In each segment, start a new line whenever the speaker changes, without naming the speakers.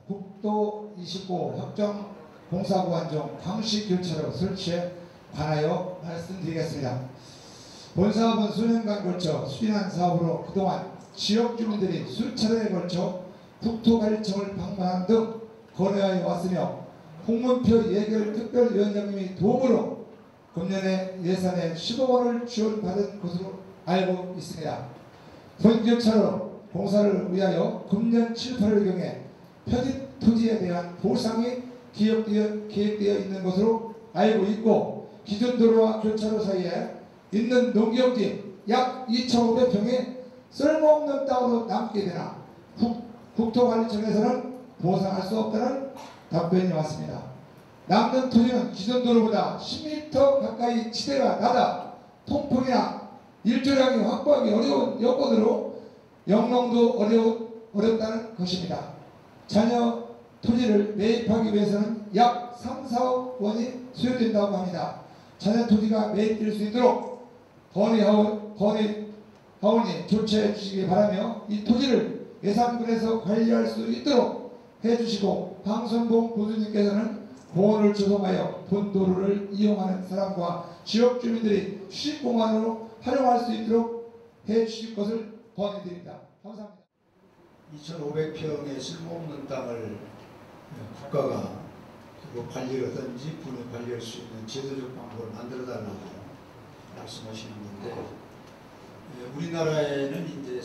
국도 29 협정 공사구간 광시교차로 설치에 관하여 말씀드리겠습니다. 본 사업은 수년간 걸쳐 추진한 사업으로 그동안 지역 주민들이 수차례에 걸쳐 국토관리청을 방문한 등 거래하여 왔으며 홍문표 예결 특별위원장님이 도움으로 금년에 예산에 10억 원을 지원받은 것으로 알고 있습니다. 본교차로 공사를 위하여 금년 7, 8월경에 편입 토지에 대한 보상이 계획되어 있는 것으로 알고 있고, 기존 도로와 교차로 사이에 있는 농경지 약 2,500평이 쓸모없는 땅으로 남게 되나 국토관리청에서는 보상할 수 없다는 답변이 왔습니다. 남는 토지는 기존 도로보다 10m 가까이 지대가 낮아 통풍이나 일조량이 확보하기 어려운 여건으로 영농도 어렵다는 것입니다. 잔여 토지를 매입하기 위해서는 약 3, 4억 원이 소요된다고 합니다. 잔여 토지가 매입될 수 있도록 건의하오니 조치해 주시기 바라며, 이 토지를 예산군에서 관리할 수 있도록 해주시고, 방선봉 교수님께서는 공원을 조성하여 본도로를 이용하는 사람과 지역 주민들이 휴식공간으로 활용할 수 있도록 해주실 것을 건의드립니다. 감사합니다.
2,500평의 쓸모없는 땅을 국가가 관리하든지 분을 관리할 수 있는 제도적 방법을 만들어 달라고 말씀하시는 건데, 우리나라에는 이제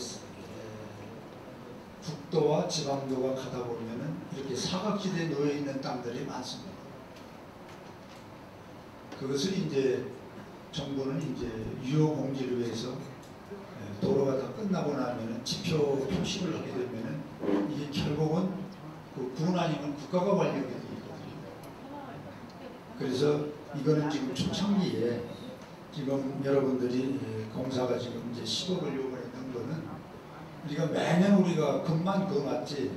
국도와 지방도가 가다 보면은 이렇게 사각지대에 놓여 있는 땅들이 많습니다. 그것을 이제 정부는 이제 유효 공지를 위해서 도로가 다 끝나고 나면은 지표 표시를 하게 되면은 이게 결국은 그 군 아니면 국가가 관리하게 되거든요. 그래서 이거는 지금 초창기에 지금 여러분들이 공사가 지금 이제 10억을 요구했는 거는 우리가 매년 우리가 금만 그어놨지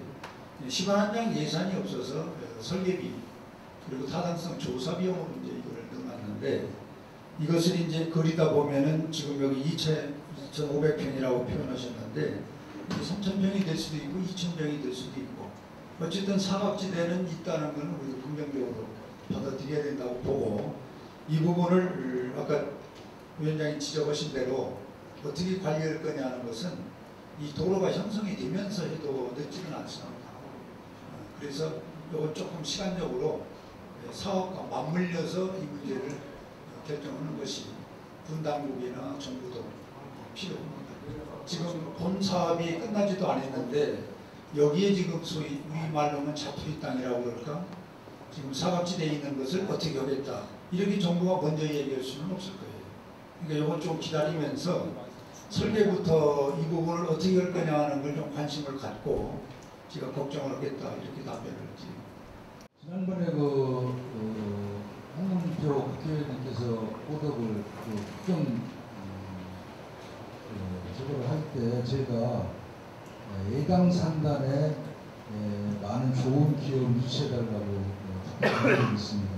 시간한장 예산이 없어서 설계비 그리고 타당성 조사 비용으로 이제 이거를 넣어놨는데, 이것을 이제 그리다 보면은 지금 여기 2,500평이라고 표현하셨는데 3,000평이 될 수도 있고 2,000평이 될 수도 있고, 어쨌든 사각지대는 있다는 것은 우리도 긍정적으로 받아들여야 된다고 보고, 이 부분을 아까 위원장이 지적하신 대로 어떻게 관리할 거냐는 것은 이 도로가 형성이 되면서 해도 늦지는 않습니다. 그래서 이건 조금 시간적으로 사업과 맞물려서 이 문제를 결정하는 것이 군 당국이나 정부도 필요합니다. 지금 본 사업이 끝나지도 않았는데 여기에 지금 소위 우리 말로는 자투리 땅이라고 그럴까? 지금 사각지대에 있는 것을 어떻게 하겠다, 이렇게 정부가 먼저 얘기할 수는 없을 거예요. 그러니까 이건 좀 기다리면서 설계부터 이 부분을 어떻게 할 거냐 하는 걸 좀 관심을 갖고 제가 걱정을 하겠다, 이렇게 답변을 드립니다.
지난번에 홍문표 국회의원님께서 꼬덕을 국정 저거를 할 때 제가 예당 산단에 많은 좋은 기업을 유치해달라고 부탁드린 있습니다.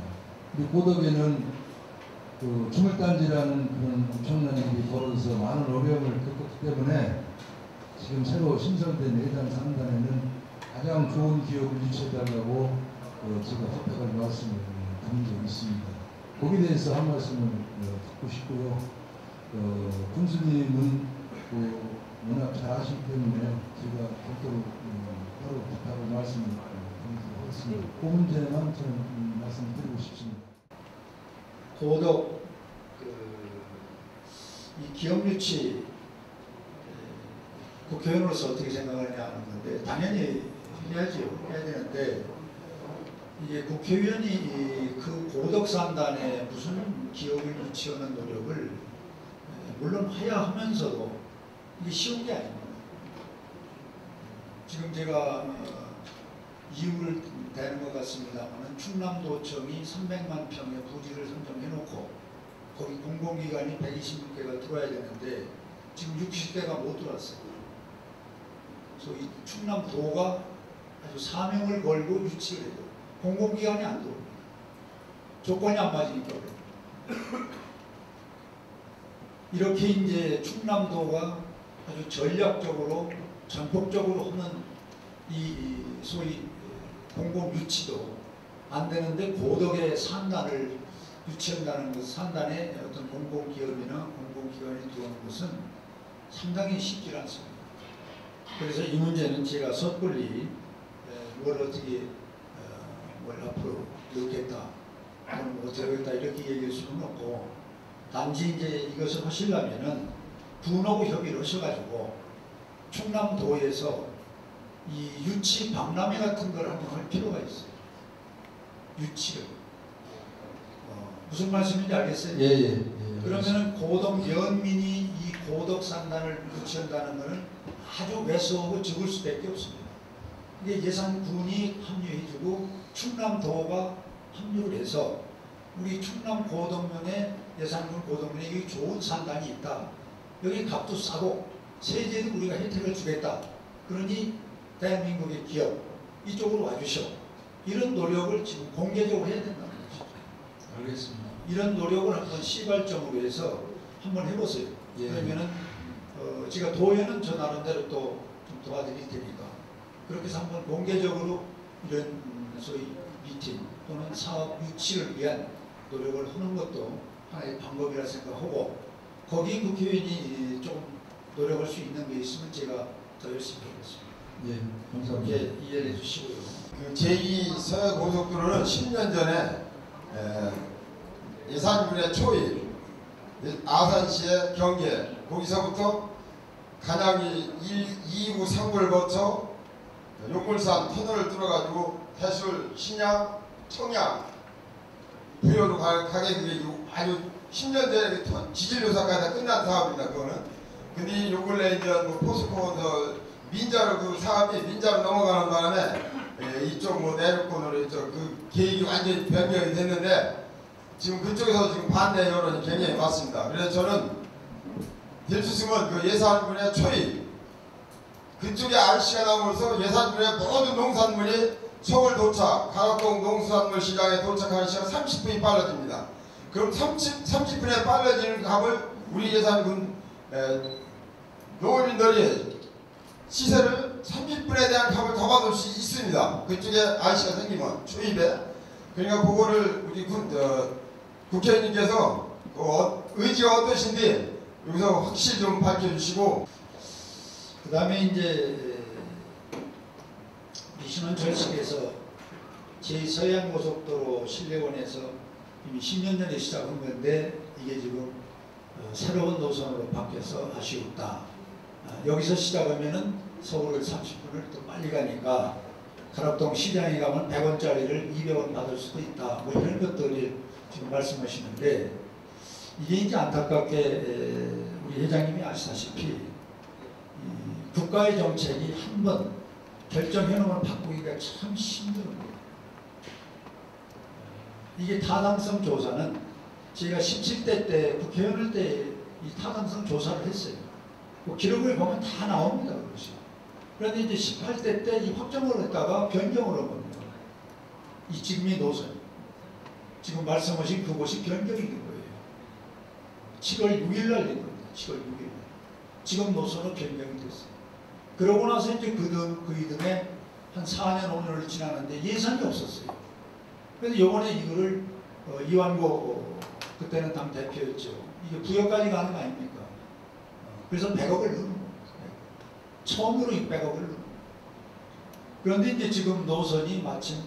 우리 꼬덕에는 그 주물단지라는 그런 엄청난 일이 벌어져서 많은 어려움을 겪었기 때문에 지금 새로 신설된 예당 산단에는 가장 좋은 기업을 유치해달라고 제가 부탁을 말씀을 드린 적이 있습니다. 거기에 대해서 한 말씀을 듣고 싶고요. 군수님은 워낙 잘 아시기 때문에 제가 별도로 따로 부탁을 말씀을 드리겠습니다. 그 문제만 저는 말씀드리고 싶습니다.
고덕 이 기업 유치 국회의원으로서 어떻게 생각하느냐 하는 건데, 당연히 해야죠. 해야 되는데, 이게 국회의원이 그 고덕 산단에 무슨 기업을 유치하는 노력을 물론 해야 하면서도 이게 쉬운 게 아닙니다. 지금 제가 이유를 대는 것 같습니다만, 충남도청이 300만 평의 부지를 선정해놓고 거기 공공기관이 126개가 들어와야 되는데 지금 60개가 못 들어왔어요. 그래서 이 충남도가 아주 사명을 걸고 유치를 해요. 공공기관이 안 들어옵니다. 조건이 안 맞으니까 그래요. 이렇게 이제 충남도가 아주 전략적으로 전폭적으로 하는 이 소위 공공 유치도 안 되는데 고덕의 산단을 유치한다는 것, 산단에 어떤 공공기업이나 공공기관이 들어오는 것은 상당히 쉽지 않습니다. 그래서 이 문제는 제가 섣불리 뭘 어떻게 뭘 앞으로 넣겠다, 뭐 어떻게 하겠다 이렇게 얘기할 수는 없고, 단지 이제 이것을 하시려면은 군하고 협의를 하셔가지고 충남도에서 이 유치 박람회 같은 걸 한번 할 필요가 있어요. 유치를. 무슨 말씀인지 알겠어요?
예.
그러면은 고덕 연민이 이 고덕 산단을 유치한다는 것은 아주 왜소하고 적을 수밖에 없습니다. 이게 예산군이 합류해주고 충남도가 합류를 해서 우리 충남 고덕면에 예산군 고덕면에 이 좋은 산단이 있다. 여기 값도 싸고 세제도 우리가 혜택을 주겠다. 그러니 대한민국의 기업 이쪽으로 와주셔. 이런 노력을 지금 공개적으로 해야 된다는 거죠.
알겠습니다.
이런 노력을 한번 시발점으로 해서 한번 해보세요.
예.
그러면은 제가 도에는 저 나름대로 또 좀 도와드릴 테니까 그렇게 해서 한번 공개적으로 이런 소위 미팅 또는 사업 유치를 위한 노력을 하는 것도 하나의 방법이라 생각하고, 거기 국회의원이 좀 노력할 수 있는 게 있으면 제가 더 열심히 하겠습니다.
예, 감사합니다.
예, 이해해 주시고요.
그 제2 서해고속도로는 10년 전에 예산군의 초입, 아산시의 경계, 거기서부터 간양이 2구 3구를 거쳐 용물산 터널을 뚫어가지고 해술, 신양, 청양, 부여로 가게 그게 아주 10년 전에 지질조사까지 다 끝난 사업입니다. 그거는. 근데 요 근래 이제 뭐 포스코에서 민자로 그 사업이 민자로 넘어가는 바람에 이쪽 뭐 내륙권으로 이쪽 그 계획이 완전히 변경이 됐는데 지금 그쪽에서 지금 반대 여론이 굉장히 많습니다. 그래서 저는 될 수 있으면 그 예산군의 초입 그쪽에 RC가 나오면서 예산군의 모든 농산물이 서울 도착, 가락동 농수산물 시장에 도착하는 시간 30분이 빨라집니다. 그럼 30분에 빨라지는 값을 우리 예산군 농민들이 시세를 30분에 대한 값을 더 받을 수 있습니다. 그쪽에 RC가 생기면 초입에. 그러니까 그거를 우리 국회의원님께서 의지가 어떠신지 여기서 확실히 좀 밝혀주시고,
그 다음에 이제 이신원 절식에서 제2서해안고속도로 신뢰원에서 이미 10년 전에 시작한 건데 이게 지금 새로운 노선으로 바뀌어서 아쉬웠다. 여기서 시작하면은 서울을 30분을 더 빨리 가니까 가락동 시장에 가면 100원짜리를 200원 받을 수도 있다. 뭐 이런 것들을 지금 말씀하시는데, 이게 이제 안타깝게 우리 회장님이 아시다시피 국가의 정책이 한번 결정해놓으면 바꾸기가 참 힘든 거예요. 이게 타당성 조사는 제가 17대 때 국회의원일 때 이 타당성 조사를 했어요. 그 기록을 보면 다 나옵니다. 그것이. 그런데 이제 18대 때 이 확정을 했다가 변경을 한 겁니다. 이 지금의 노선. 지금 말씀하신 그곳이 변경이 된 거예요. 7월 6일 날 된 겁니다. 7월 6일 날. 지금 노선은 변경이 됐어요. 그러고 나서 이제 그 이듬해 한 4년 5년을 지나는데 예산이 없었어요. 그래서 이번에 이거를 이완고 그때는 당 대표였죠. 이게 부여까지 가는 거 아닙니까? 그래서 100억을 넣는 겁니다. 처음으로 100억을 넣는 겁니다. 그런데 이제 지금 노선이 마침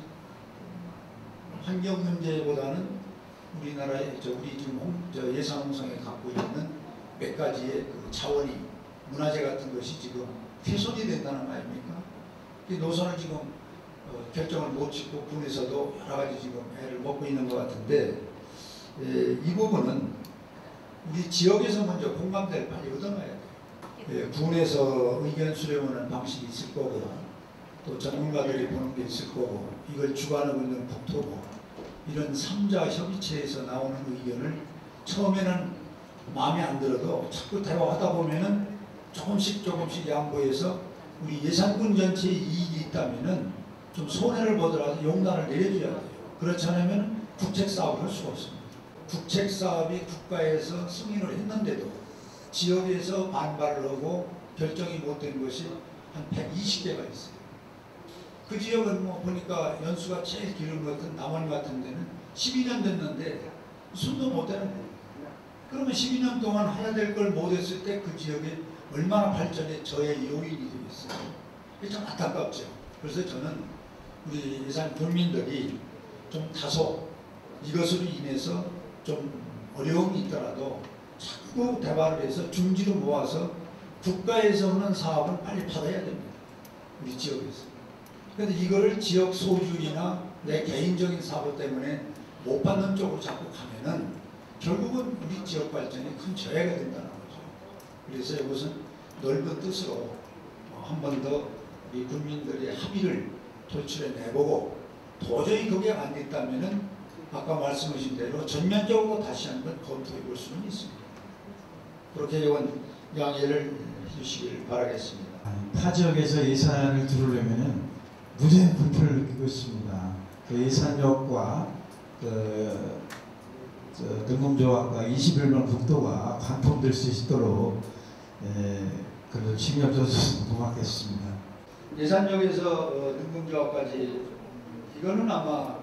환경 문제보다는 우리나라의 우리 지금 예산 홍성에 갖고 있는 몇 가지의 그 자원이 문화재 같은 것이 지금 훼손이 된다는 거 아닙니까? 이 노선을 지금 결정을 못 짓고 군에서도 여러 가지 지금 애를 먹고 있는 것 같은데, 이 부분은 우리 지역에서 먼저 공감대를 빨리 얻어놔야 돼요. 군에서 의견 수렴하는 방식이 있을 거고, 또 전문가들이 보는 게 있을 거고, 이걸 주관하고 있는 국토부, 이런 3자 협의체에서 나오는 의견을 처음에는 마음에 안 들어도 자꾸 대화하다 보면은 조금씩 양보해서 우리 예산군 전체에 이익이 있다면은 좀 손해를 보더라도 용단을 내려줘야 돼요. 그렇지 않으면 국책 사업을 할 수가 없습니다. 국책 사업이 국가에서 승인을 했는데도 지역에서 반발을 하고 결정이 못 된 것이 한 120개가 있어요. 그 지역은 뭐 보니까 연수가 제일 길은 것 같은 남원 같은 데는 12년 됐는데 손도 못 대는 거예요. 그러면 12년 동안 해야 될 걸 못했을 때 그 지역에 얼마나 발전에 저의 요인이 되겠어요. 이게 좀 안타깝죠. 그래서 저는 우리 예산 국민들이 좀 다소 이것으로 인해서 좀 어려움이 있더라도 자꾸 대발을 해서 중지로 모아서 국가에서 오는 사업은 빨리 받아야 됩니다. 우리 지역에서. 그런데 이거를 지역 소유이나 내 개인적인 사고 때문에 못 받는 쪽으로 자꾸 가면은 결국은 우리 지역 발전에 큰 저해가 된다는 거죠. 그래서 이것은 넓은 뜻으로 한 번 더 우리 국민들의 합의를 도출해 내보고 도저히 그게 안 됐다면은 아까 말씀하신 대로 전면적으로 다시 한번 검토해 볼 수는 있습니다. 그렇게 이건 양해를 주시길 바라겠습니다.
타 지역에서 예산을 들으려면은 무지한 불편을 느끼고 있습니다. 그 예산역과 등검조합과 21번 국도가 관통될 수 있도록 그래도 신경 써주셔서 고맙겠습니다.
예산역에서 등검조합까지 이거는 아마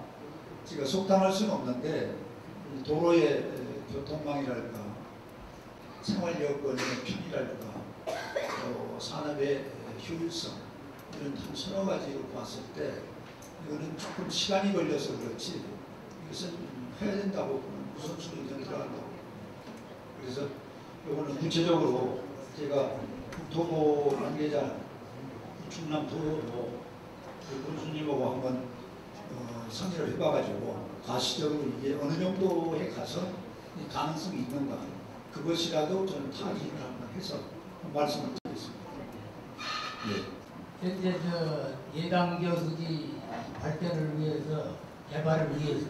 제가 속단할 수는 없는데 도로의 교통망이랄까 생활 여건의 편의랄까 또 산업의 효율성 이런 서너 가지로 봤을 때 이거는 조금 시간이 걸려서 그렇지 이것은 해야 된다고 우선순위 들어간다고. 그래서 이거는 구체적으로 제가 국토부 관계자 충남 도로 군수님하고 한번 상의를 해봐가지고 가시적으로 이게 어느 정도에 가서 가능성이 있는가 그것이라도 저는 타진을 한번 해서 말씀을 드리겠습니다.
현재 예당 저수지 발전을 위해서 개발을 위해서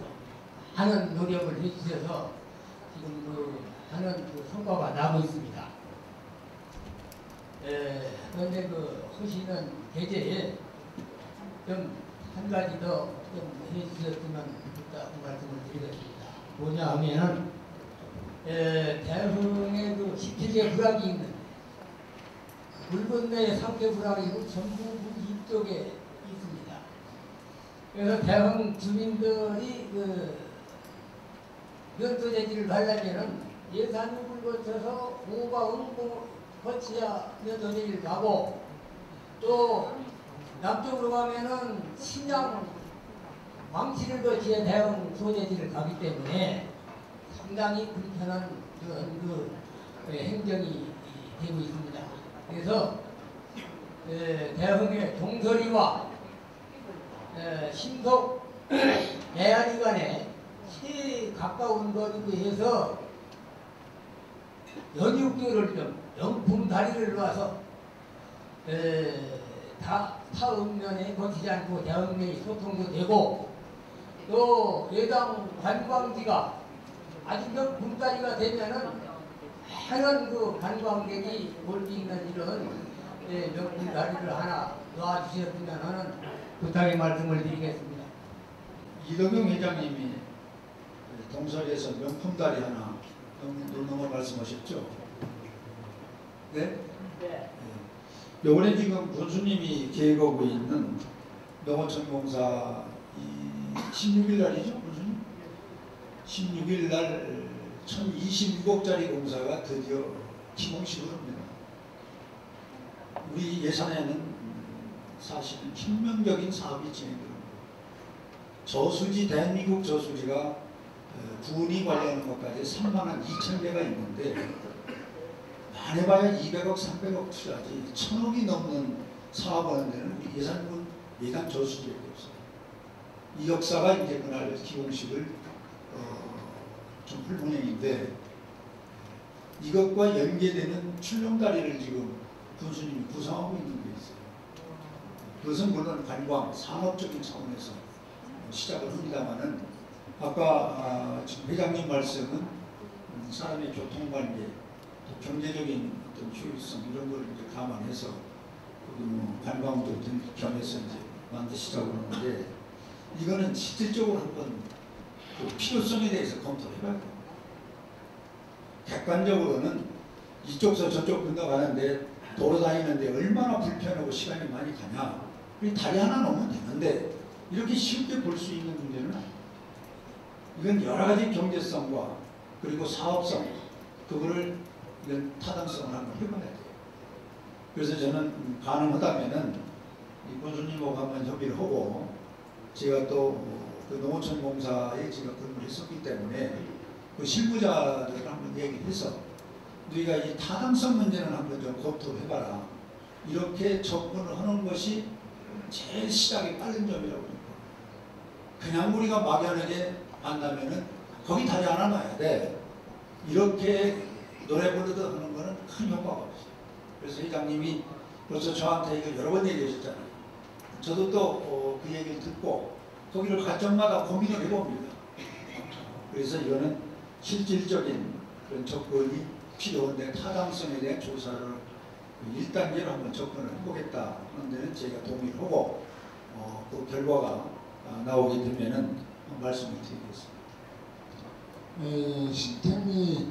하는 노력을 해주셔서 지금 하는 성과가 나고 있습니다. 그런데 하시는 계제에 좀 한 가지 더 좀 해주셨으면 좋겠다고 말씀을 드리겠습니다. 뭐냐 하면은 대흥에 17개 불악이 있는데 물 건너에 3개 불악이 전부 이쪽에 있습니다. 그래서 대흥 주민들이 면도재질을 하려면은 예산육을 거쳐서 오바응 거치야 면도재질 가고 또 남쪽으로 가면은 신양 왕치를 거치야 대흥 소재지를 가기 때문에 상당히 불편한 그런 행정이 되고 있습니다. 그래서 대흥의 동서리와 신속 매안이 간에 제일 가까운 거리고 해서 연육교를 좀 영풍 다리를 놔서 타읍면에 거치지 않고 대흥면이 소통도 되고 또 예당 관광지가 아주 명품 다리가 되면은 많은 관광객이 올 수 있는 이런 명품 다리를 하나 놔주셨으면 하는 부탁의 말씀을 드리겠습니다.
이덕용 회장님이 동서리에서 명품 다리 하나 놓는 걸 말씀하셨죠? 네?
네.
요번에 지금 군수님이 계획하고 있는 농어촌공사 16일 날이죠, 군수님? 16일 날 1026억짜리 공사가 드디어 기공식을 합니다. 우리 예산에는 사실은 혁명적인 사업이 진행됩니다. 저수지, 대한민국 저수지가 군이 관리하는 것까지 3만 2천 개가 있는데 많이 봐야 200억, 300억 투자지 1000억이 넘는 사업하는 데는 우리 예산군 예당 저수지밖에 없어요. 이 역사가 이제 그날 기공식을 좀 불문행인데 이것과 연계되는 출렁다리를 지금 군수님이 구상하고 있는 게 있어요. 그것은 물론 관광, 산업적인 차원에서 시작을 합니다마는 아까 지금 회장님 말씀은 사람의 교통관계, 경제적인 어떤 효율성 이런 걸 이제 감안해서 관광도 겸해서 이제 만드시자고 그러는데 이거는 실질적으로 한번 그 필요성에 대해서 검토를 해봐야 돼요. 객관적으로는 이쪽서 저쪽 건너가는데 도로 다니는데 얼마나 불편하고 시간이 많이 가냐 우리 다리 하나 놓으면 되는데 이렇게 쉽게 볼 수 있는 문제는 아니에요. 이건 여러 가지 경제성과 그리고 사업성, 그거를 이건 타당성을 한번 해봐야 돼요. 그래서 저는 가능하다면은 이 군수님하고 한번 협의를 하고, 제가 또 그 농어촌공사에 제가 근무를 했었기 때문에 그 실무자들 한번 얘기를 해서 우리가 이 타당성 문제는 한번 좀 검토를 해봐라. 이렇게 접근을 하는 것이 제일 시작이 빠른 점이라고 봅니다. 그냥 우리가 막연하게 만나면은 거기 다리 하나 놔야 돼. 이렇게 노래 부르듯 하는 거는 큰 효과가 없어요. 그래서 회장님이 벌써 저한테 이걸 여러 번 얘기하셨잖아요. 저도 또 그 얘기를 듣고 거기를 갈 적마다 고민을 해봅니다. 그래서 이거는 실질적인 그런 접근이 필요한데 타당성에 대한 조사를 1단계로 한번 접근을 해보겠다 하는 데는 제가 동의를 하고 그 결과가 나오게 되면은 말씀을 드리겠습니다.
신택리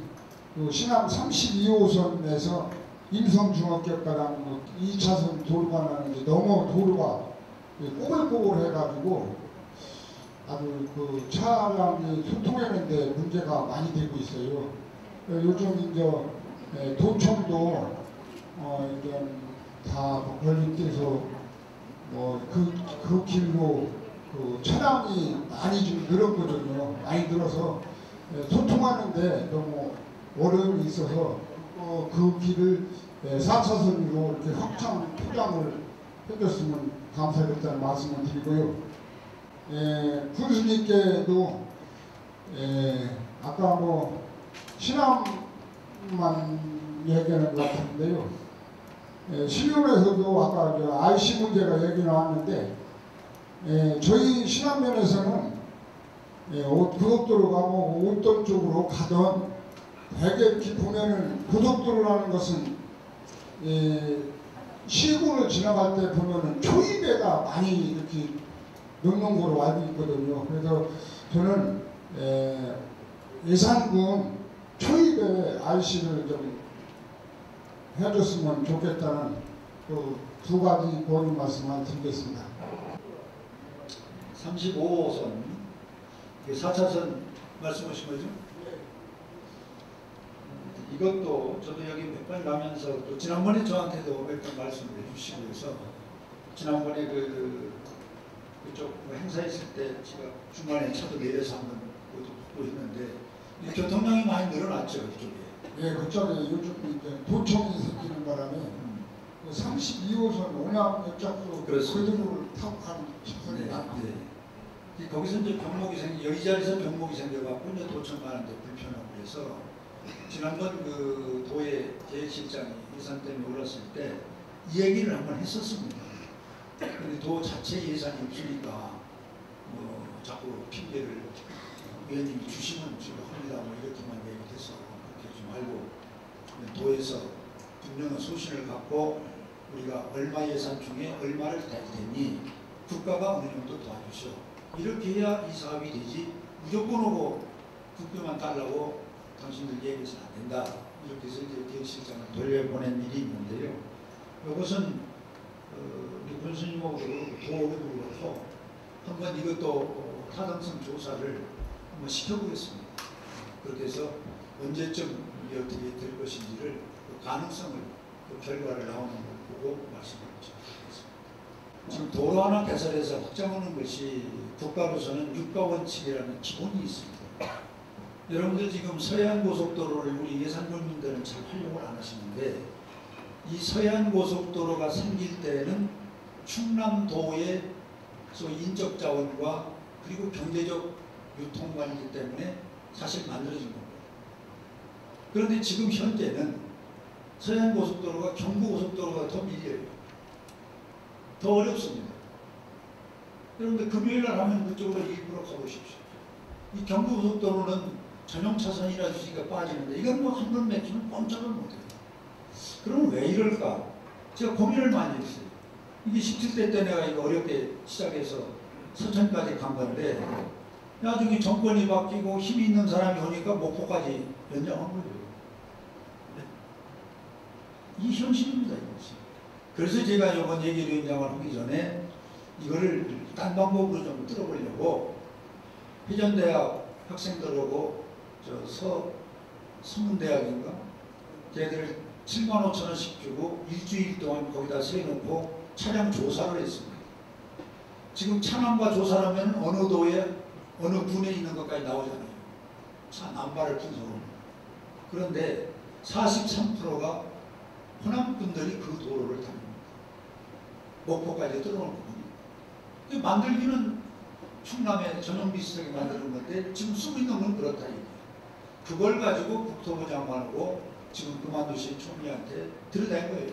신암 32호선에서 임성중학교가랑 2차선 도로가 나는데 너무 도로가 꼬불꼬불 해가지고 아주 그 차량이 소통하는데 문제가 많이 되고 있어요. 요즘 이제 도청도 이제 다 건립돼서 그 길로 그 차량이 많이 좀 늘었거든요. 많이 늘어서 소통하는데 너무 어려움이 있어서 그 길을 4차선으로 이렇게 확장 포장을 해줬으면 감사하겠다는 말씀을 드리고요. 군수님께도 아까 신암만 얘기하는 것 같은데요. 신림에서도 아까 IC 문제가 얘기 나왔는데 저희 신암면에서는 고속도로가 어떤 쪽으로 가던 대개 이렇게 보면은 고속도로라는 것은 시군을 지나갈 때 보면은 초입에가 많이 이렇게 넣는 거로 알고 있거든요. 그래서 저는 예산군 초입에 IC를 좀 해줬으면 좋겠다는 그 두 가지 고민 말씀을 드리겠습니다.
35호선 4차선 말씀하신 거죠? 이것도 저도 여기 몇 번 가면서 또 지난번에 저한테도 몇 번 말씀을 해주시고 해서 지난번에 그쪽 행사 있을 때 제가 중간에 차도 내려서 한번 보고 했는데 교통량이 많이 늘어났죠, 이쪽에.
예, 그쪽에 요즘 이제 도청이 생기는 바람에 32호선 온양역 쪽으로 그대로 타고 가는 차선이 많아요.
네. 거기서 이제 병목이 여기 자리에서 병목이 생겨갖고 이제 도청 가는데 불편하고 그래서 지난번 그 도의 계획실장이 예산 때문에 올랐을 때 이 얘기를 한번 했었습니다. 근데 도 자체 예산이 없으니까 자꾸 핑계를 의원님이 주시면 주로 합니다. 이렇게만 얘기해서 그렇게 좀 알고 도에서 분명한 소신을 갖고 우리가 얼마 예산 중에 얼마를 댈 테니 국가가 어느 정도 도와주셔. 이렇게 해야 이 사업이 되지 무조건 오고 국교만 달라고 당신들 얘기해서는 안 된다. 이렇게 해서 이제 계획실장을 돌려보낸 일이 있는데요. 이것은 우리 군수님하고 도의회도 그렇고 한번 이것도 타당성 조사를 한번 시켜보겠습니다. 그렇게 해서 언제쯤 이게 어떻게 될 것인지를 그 가능성을 그 결과를 나오는 걸 보고 말씀드리겠습니다. 지금 도로 하나 개설해서 확장하는 것이 국가로서는 육가원칙이라는 기본이 있습니다. 여러분들 지금 서해안고속도로를 우리 예산군민들은 잘 활용을 안 하시는데 이 서해안고속도로가 생길 때는 충남도의 소위 인적 자원과 그리고 경제적 유통관계 때문에 사실 만들어진 겁니다. 그런데 지금 현재는 서해안고속도로가 경부고속도로가 더 밀려요. 더 어렵습니다. 여러분들 금요일날 하면 그쪽으로 일부러 가보십시오. 이 경부고속도로는 전용 차선이라 주시니까 빠지는데 이건 한 번 맥히면 꼼짝을 못해요. 그럼 왜 이럴까? 제가 고민을 많이 했어요. 이게 17대 때 내가 이거 어렵게 시작해서 서천까지 간 건데 나중에 정권이 바뀌고 힘이 있는 사람이 오니까 목포까지 연장한 거예요. 이 현실입니다, 이것이. 그래서 제가 이번 얘기를 연장을 하기 전에 이거를 딴 방법으로 좀 뚫어보려고 회전대학 학생들하고 서문대학인가 걔들 7만 5천 원씩 주고 일주일 동안 거기다 세워놓고 차량 조사를 했습니다. 지금 차량과 조사를 하면 어느 도에 어느 군에 있는 것까지 나오잖아요. 차 남발을 분석합니다. 그런데 43%가 호남분들이 그 도로를 다닙니다. 목포까지 뚫어놓은 부분이. 만들기는 충남에 전용 비슷하게 만드는 건데 지금 쓰고 있는 건 그렇다 이게. 그걸 가지고 국토부 장관하고 지금 그만두신 총리한테 들여댄 거예요.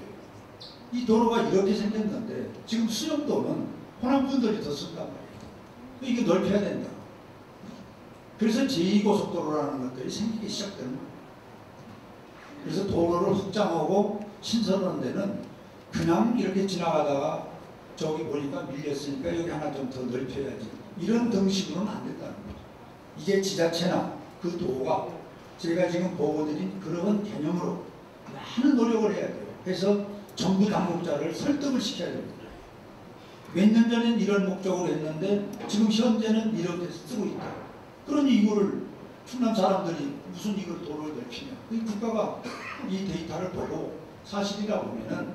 이 도로가 이렇게 생겼는데 지금 수영도는 호남분들이 더 쓴단 말이에요. 이게 넓혀야 된다. 그래서 제2고속도로라는 것들이 생기기 시작되는 거예요. 그래서 도로를 확장하고 신설하는 데는 그냥 이렇게 지나가다가 저기 보니까 밀렸으니까 여기 하나 좀 더 넓혀야지. 이런 등식으로는 안 된다는 거죠. 이게 지자체나 그 도가 제가 지금 보고드린 그런 개념으로 많은 노력을 해야 돼요. 그래서 정부 당국자를 설득을 시켜야 됩니다. 몇 년 전엔 이런 목적으로 했는데 지금 현재는 이렇게 쓰고 있다. 그러니 이거를 충남 사람들이 무슨 이걸 도로를 넓히냐. 이 국가가 이 데이터를 보고 사실이라 보면은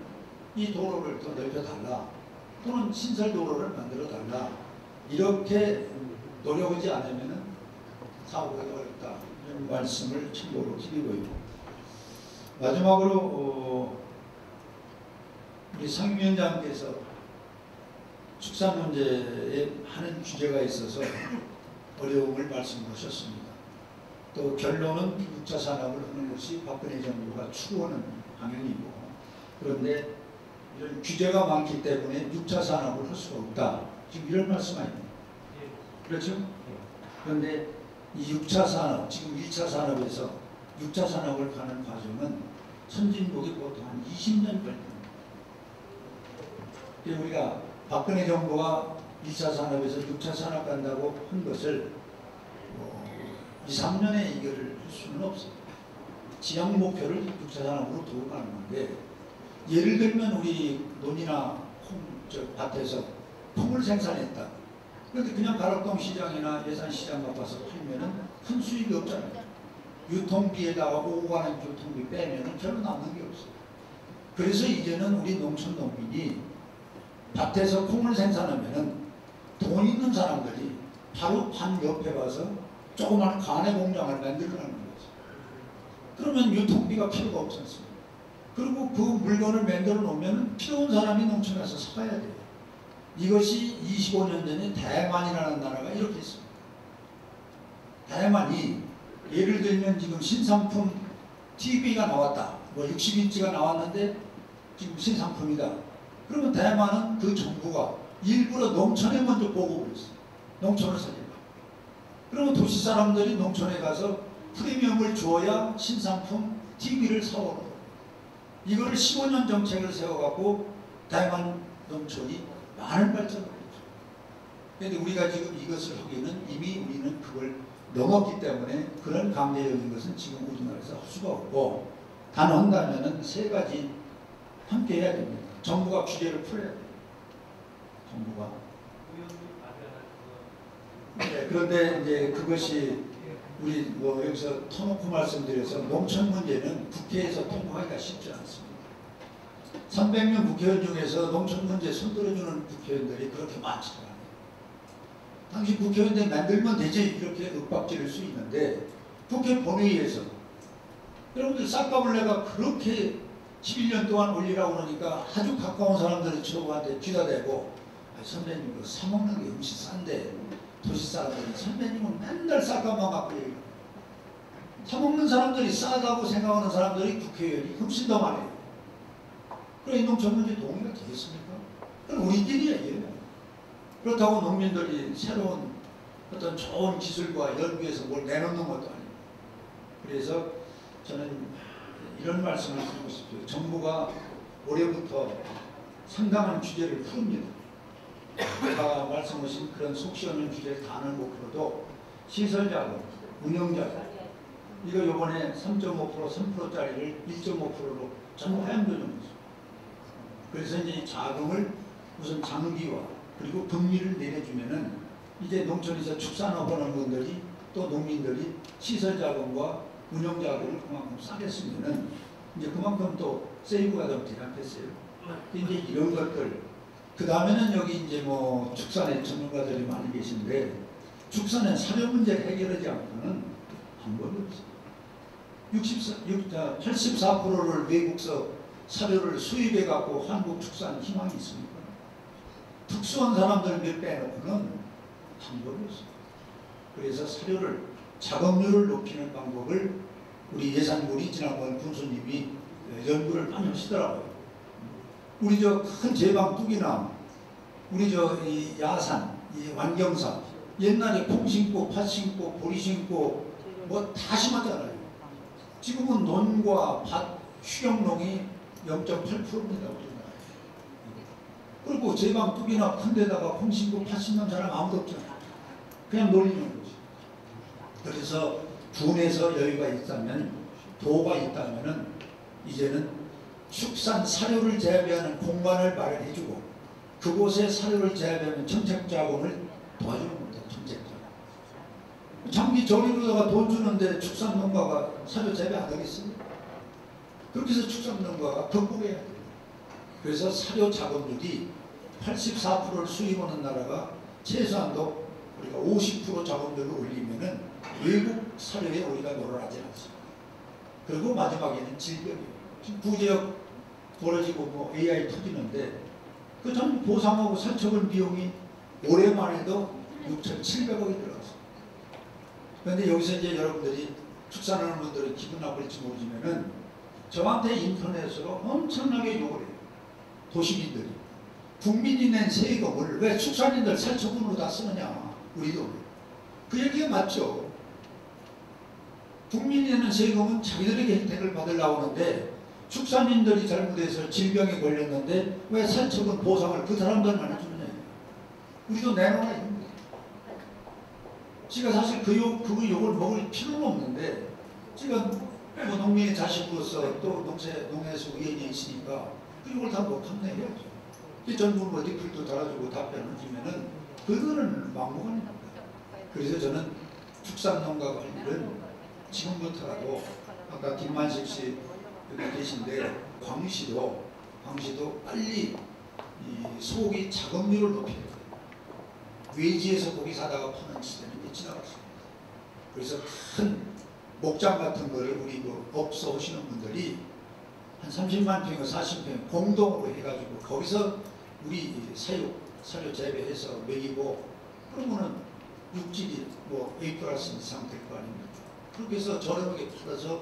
이 도로를 더 넓혀달라. 또는 신설 도로를 만들어달라. 이렇게 노력하지 않으면은 사고가 어렵다. 이런 말씀을 참고로 드리고 있고. 마지막으로 우리 상임위원장께서 축산 문제에 하는 규제가 있어서 어려움을 말씀하셨습니다. 또 결론은 6차 산업을 하는 것이 박근혜 정부가 추구하는 방향이고, 그런데 이런 규제가 많기 때문에 6차 산업을 할 수가 없다. 지금 이런 말씀 아닙니까? 그렇죠? 그런데 이 6차 산업, 지금 1차 산업에서 6차 산업을 가는 과정은 선진국이 보통 한 20년 걸립니다. 우리가 박근혜 정부가 1차 산업에서 6차 산업 간다고 한 것을 2, 3년에 이거를 할 수는 없어요. 지향 목표를 6차 산업으로 두고 가는 건데, 예를 들면 우리 논이나 밭에서 콩을 생산했다. 그런데 그냥 가락동 시장이나 예산시장 가봐서 팔면은 큰 수익이 없잖아요. 유통비에다가 오고 가는 유통비 빼면은 별로 남는 게 없어요. 그래서 이제는 우리 농촌 농민이 밭에서 콩을 생산하면은 돈 있는 사람들이 바로 반 옆에 가서 조그마한 간의 공장을 만들어가는 거죠. 그러면 유통비가 필요가 없지 않습니까? 그리고 그 물건을 만들어 놓으면 필요한 사람이 농촌에 가서 사가야 돼요. 이것이 25년 전에 대만이라는 나라가 이렇게 있습니다. 대만이 예를 들면 지금 신상품 TV가 나왔다. 뭐 60인치가 나왔는데 지금 신상품이다. 그러면 대만은 그 정부가 일부러 농촌에 먼저 보고를 했어요. 농촌을 살리려고. 그러면 도시 사람들이 농촌에 가서 프리미엄을 줘야 신상품 TV를 사오는 거예요. 이거를 15년 정책을 세워갖고 대만 농촌이 많은 발전을 했죠. 그런데 우리가 지금 이것을 하기에는 이미 우리는 그걸 넘었기 때문에 그런 강제적인 것은 지금 우리나라에서 할 수가 없고, 단언한다면은 세 가지 함께 해야 됩니다. 정부가 규제를 풀어야 돼요. 정부가. 네, 그런데 이제 그것이 우리 뭐 여기서 터놓고 말씀드려서 농촌 문제는 국회에서 통과하기가 쉽지 않습니다. 300명 국회의원 중에서 농촌 문제 손들어주는 국회의원들이 그렇게 많지 않아요. 당시 국회의원들 만들면 되지 이렇게 윽박지를 수 있는데 국회 본회의에서 여러분들 쌀가물레가 그렇게 11년 동안 올리라고 그러니까 아주 가까운 사람들이 저한테 귀다 대고, 선배님 그 사먹는 게 음식 싼데 도시 사람들이 선배님은 맨날 쌀가만 갖고 얘기해요. 사먹는 사람들이 싸다고 생각하는 사람들이 국회의원이 훨씬 더 많아요. 그럼 농촌 문제 동의가 되겠습니까? 그럼 우리끼리 얘기해요. 그렇다고 농민들이 새로운 어떤 좋은 기술과 연구해서 뭘 내놓는 것도 아니고. 그래서 저는 이런 말씀을 드리고 싶어요. 정부가 올해부터 상당한 규제를 풉니다. 제가 말씀하신 그런 속 시원한 규제를 다 하는 목표도 시설자금, 운영자금, 이거 요번에 3.5%, 3%짜리를 1.5%로 전부 하향 조정했어요. 그래서 이제 자금을 우선 장비와 그리고 금리를 내려주면은 이제 농촌에서 축산업 하는 분들이 또 농민들이 시설 자금과 운영 자금을 그만큼 싸게 쓰면은 이제 그만큼 또 세이브가 더 되지 않겠어요. 이제 이런 것들 그 다음에는 여기 이제 뭐 축산의 전문가들이 많이 계신데 축산의 사료 문제를 해결하지 않고는 방법이 없어요. 84%를 외국서 사료를 수입해 갖고 한국 축산 희망이 있습니까? 특수한 사람들 몇 빼놓고는 방법이 없어요. 그래서 사료를 작업률을 높이는 방법을 우리 예산군이 지난번 군수님이 연구를 많이 하시더라고요. 우리 저 큰 제방뚝이나 우리 저 이 야산, 이 완경산 옛날에 콩 심고 팥 심고 보리 심고 뭐 다 심었잖아요. 지금은 논과 밭 휴경농이 0.8%입니다. 우리나라에. 그리고 제방뚝이나 큰 데다가 콩 심고 팥 심는 사람 아무도 없잖아요. 그냥 놀리는 거지. 그래서 군에서 여유가 있다면 도가 있다면은 이제는 축산 사료를 재배하는 공간을 마련해주고 그곳에 사료를 재배하면 정책자금을 도와주는 겁니다. 정책자금. 장기 저리로다가 돈 주는데 축산농가가 사료 재배 안 하겠습니까? 그렇게 해서 축산농가가 극복해야 돼요. 그래서 사료 자금률이 84%를 수입하는 나라가 최소한도 우리가 50% 자금률을 올리면은 외국 사료에 우리가 놀아나지 않습니다. 그리고 마지막에는 질병이에요. 지금 구제역 벌어지고 뭐 AI 터지는데 그 전 보상하고 살처분 비용이 올해만 해도 6,700억이 들어갔어요. 그런데 여기서 이제 여러분들이 축산하는 분들은 기분 나쁠지 모르지만은 저한테 인터넷으로 엄청나게 욕을 해요. 도시민들이. 국민이 낸 세금을 왜 축산인들 살처분으로 다 쓰느냐. 우리도. 그 얘기가 맞죠. 국민이 내는 세금은 자기들에게 혜택을 받으려고 하는데 축산인들이 잘못해서 질병에 걸렸는데 왜 살처분 보상을 그 사람들만 해주느냐. 우리도 내놓아야 됩니다. 제가 사실 그 욕을 먹을 필요는 없는데 지금 뭐 농민의 자식으로서 또 농해수 의원이 있으니까 그 욕을 다 못 감내해야죠. 전부 뭐 리플도 달아주고 답변을 주면은 그거는 막무가내입니다. 그래서 저는 축산농가 관리를 지금부터라도 아까 김만식 씨 여기 계신데 광시도 빨리 이 소고기 자급률을 높여야 돼요. 외지에서 고기 사다가 파는 시대는 이제 지나갔습니다. 그래서 큰 목장 같은 거를 우리 그 업소 하시는 분들이 한 30만 평, 40평 공동으로 해가지고 거기서 우리 사료 재배해서 먹이고 그러면은 육질이 뭐 A+ 이상 될 거 아닙니까? 그렇게 해서 저렴하게 팔아서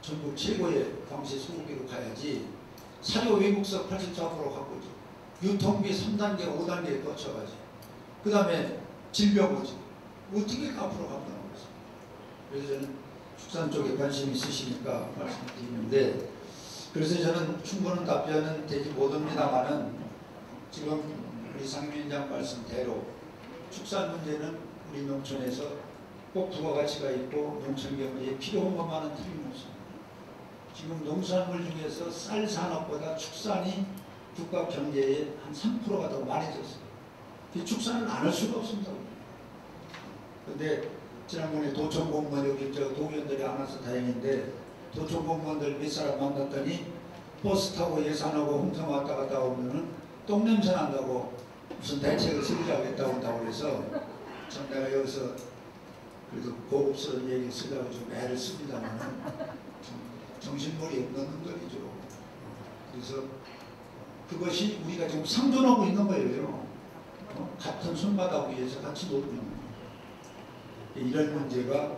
전국 최고의 광시 소고기로 가야지 사료 외국서 84% 갖고 유통비 3단계, 5단계 거쳐가지 그 다음에 질병 오지 어떻게 앞으로 간다는 거죠. 그래서 저는 축산 쪽에 관심이 있으시니까 말씀드리는데 그래서 저는 충분한 답변은 되지 못합니다만은 지금 우리 상임위원장 말씀대로 축산 문제는 우리 농촌에서 꼭 부가가치가 있고 농촌 경제에 필요한 것만은 틀림없습니다. 지금 농산물 중에서 쌀 산업보다 축산이 국가 경제에 한 3%가 더 많아졌어요. 축산을 안 할 수가 없습니다. 그런데 지난번에 도청 공무원 여기 저 동의원들이 안 와서 다행인데 도청 공무원들 몇 사람 만났더니 버스 타고 예산하고 홍성 왔다 갔다 오면은 똥냄새 난다고 무슨 대책을 쓰자고 했다고 한다고 그래서 참 내가 여기서 그래도 고급스러운 얘기 쓰려고 좀 애를 씁니다만 정신머리 없는 흔들이죠. 그래서 그것이 우리가 지금 상존하고 있는 거예요. 같은 손바닥 위에서 같이 놀고 있는 거예요. 이런 문제가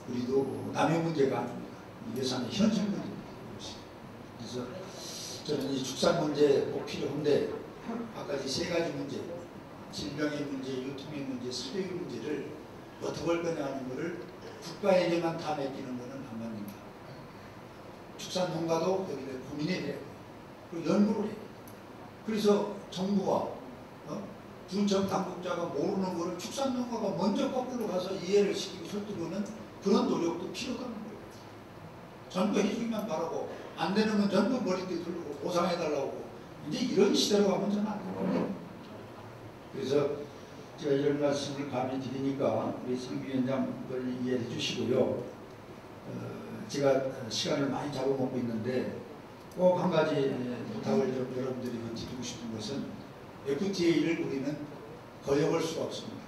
우리도 남의 문제가 아닙니다. 예산의 현실 문제입니다. 그래서 저는 이 축산 문제 꼭 필요한데 아까 이 세 가지 문제, 질병의 문제, 유통의 문제, 사료의 문제를 어떻게 할 거냐 하는 것을 국가에게만 다 맡기는 것은 안 맞는다. 축산 농가도 여기에 고민해야 돼요. 그리고 연구를 해요. 그래서 정부와 군청 당국자가 모르는 것을 축산 농가가 먼저 거꾸로 가서 이해를 시키고 설득하는 그런 노력도 필요하다는 거예요. 전부 해주기만 바라고 안 되는 건 전부 머리띠 들고 보상해달라고 이제 이런 시대로 가면 저는 안 돼요. 그래서 제가 이런 말씀을 감히 드리니까 우리 상비위원장들 이해해 주시고요. 제가 시간을 많이 잡아먹고 있는데 꼭 한 가지 부탁을 좀 여러분들이 드리고 싶은 것은 FTA를 우리는 거역할 수가 없습니다.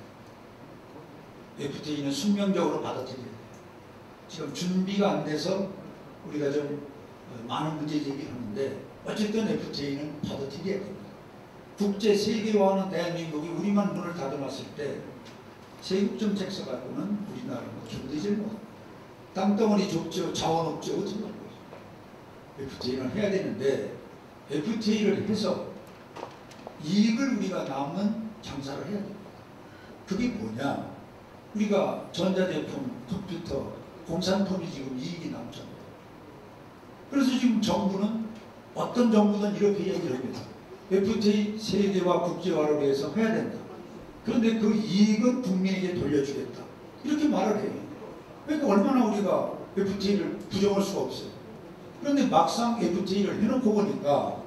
FTA는 숙명적으로 받아들여야 돼요. 지금 준비가 안 돼서 우리가 좀 많은 문제 제기를 하는데 어쨌든 FTA는 받아들여야 됩니다. 국제 세계화는 대한민국이 우리만 문을 닫아놨을 때 세금 정책 써갖고는 우리나라는 견디질 못합니다. 땅덩어리 좁죠. 자원 없죠. 어떻게 할 거죠. FTA를 해야 되는데 FTA를 해서 이익을 우리가 남는 장사를 해야 됩니다. 그게 뭐냐. 우리가 전자제품, 컴퓨터, 공산품이 지금 이익이 남잖아요. 그래서 지금 정부는 어떤 정부든 이렇게 얘기를 합니다. FTA 세계화 국제화를 위해서 해야 된다. 그런데 그 이익은 국민에게 돌려주겠다. 이렇게 말을 해요. 그러니까 얼마나 우리가 FTA를 부정할 수가 없어요. 그런데 막상 FTA를 해놓고 보니까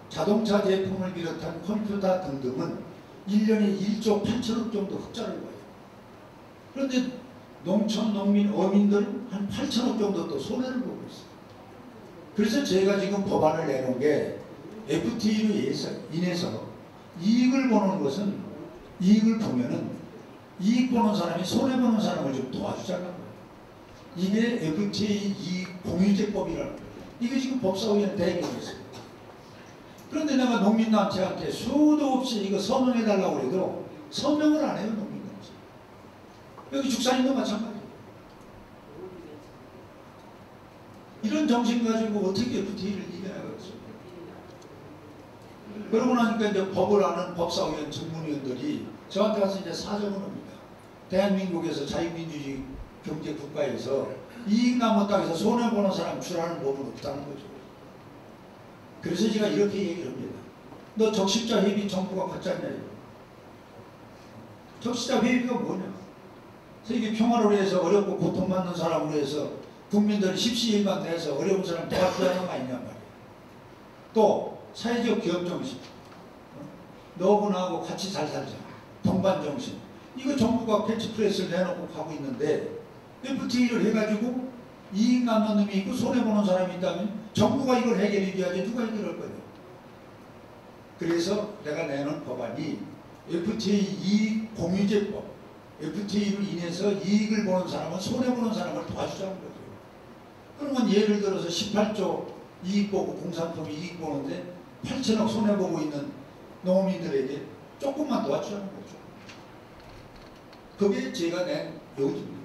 자동차 제품을 비롯한 컴퓨터 등등은 1년에 1조 8천억 정도 흑자를 봐요. 그런데 농촌, 농민, 어민들은 한 8천억 정도 또 손해를 보고 있어요. 그래서 제가 지금 법안을 내놓은 게 FTA로 인해서 이익을 보는 것은 이익을 보면은 이익 보는 사람이 손해 보는 사람을 좀 도와주자는 거예요. 이게 FTA 이익 공유제법이라는 거예요. 이게 지금 법사위원회 대행이 있어요. 그런데 내가 농민단체한테 수도 없이 이거 서명해달라고 해도 서명을 안 해요. 농민단체. 여기 축산인도 마찬가지예요. 이런 정신 가지고 어떻게 FTA를 이겨나가겠어요. 그러고 나니까 이제 법을 아는 법사위원 전문위원들이 저한테 와서 이제 사정을 합니다. 대한민국에서 자유민주주의 경제국가에서 이익 남았다고 해서 손해보는 사람 출하는 법은 없다는 거죠. 그래서 제가 이렇게 얘기를 합니다. 너 적십자 회비 정부가 받잖냐. 적십자 회비가 뭐냐. 세계 평화를 위해서 어렵고 고통받는 사람을 위해서 국민들이 십시일반 내서 어려운 사람 도와주자는 거 있냔 말이에요. 또 사회적 기업정신, 너분하고 같이 잘 살자, 동반정신. 이거 정부가 캐치프레스를 내놓고 가고 있는데 FTA를 해가지고 이익 남는 놈이 있고 손해보는 사람이 있다면 정부가 이걸 해결해줘야지 누가 해결할 거예요. 그래서 내가 내놓은 법안이 FTA 이익 공유제법, FTA로 인해서 이익을 보는 사람은 손해보는 사람을 도와주자는 거죠. 그러면 예를 들어서 18조 이익 보고 공산품이 이익 보는데 8천억 손해보고 있는 농민들에게 조금만 도와주자는 거죠. 그게 제가 낸 요지입니다.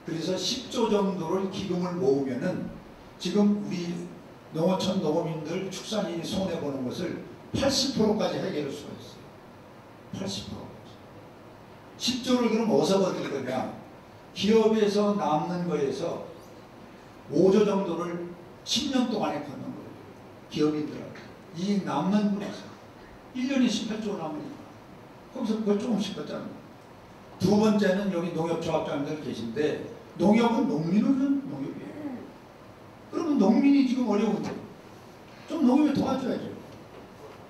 그래서 10조 정도를 기금을 모으면은 지금 우리 농어촌 농어민들 축산인이 손해보는 것을 80%까지 해결할 수가 있어요. 80%까지. 10조를 그럼 어디서 버릴 거냐. 기업에서 남는 거에서 5조 정도를 10년 동안에 걷는 거예요. 기업인들한테. 이익 남는 분에서. 1년에 18조 남으니까. 거기서 그걸 조금씩 걷잖아요. 두 번째는 여기 농협조합장들 계신데 농협은 농민은 농협이에요. 그러면 농민이 지금 어려운데 좀 농협에 도와줘야죠.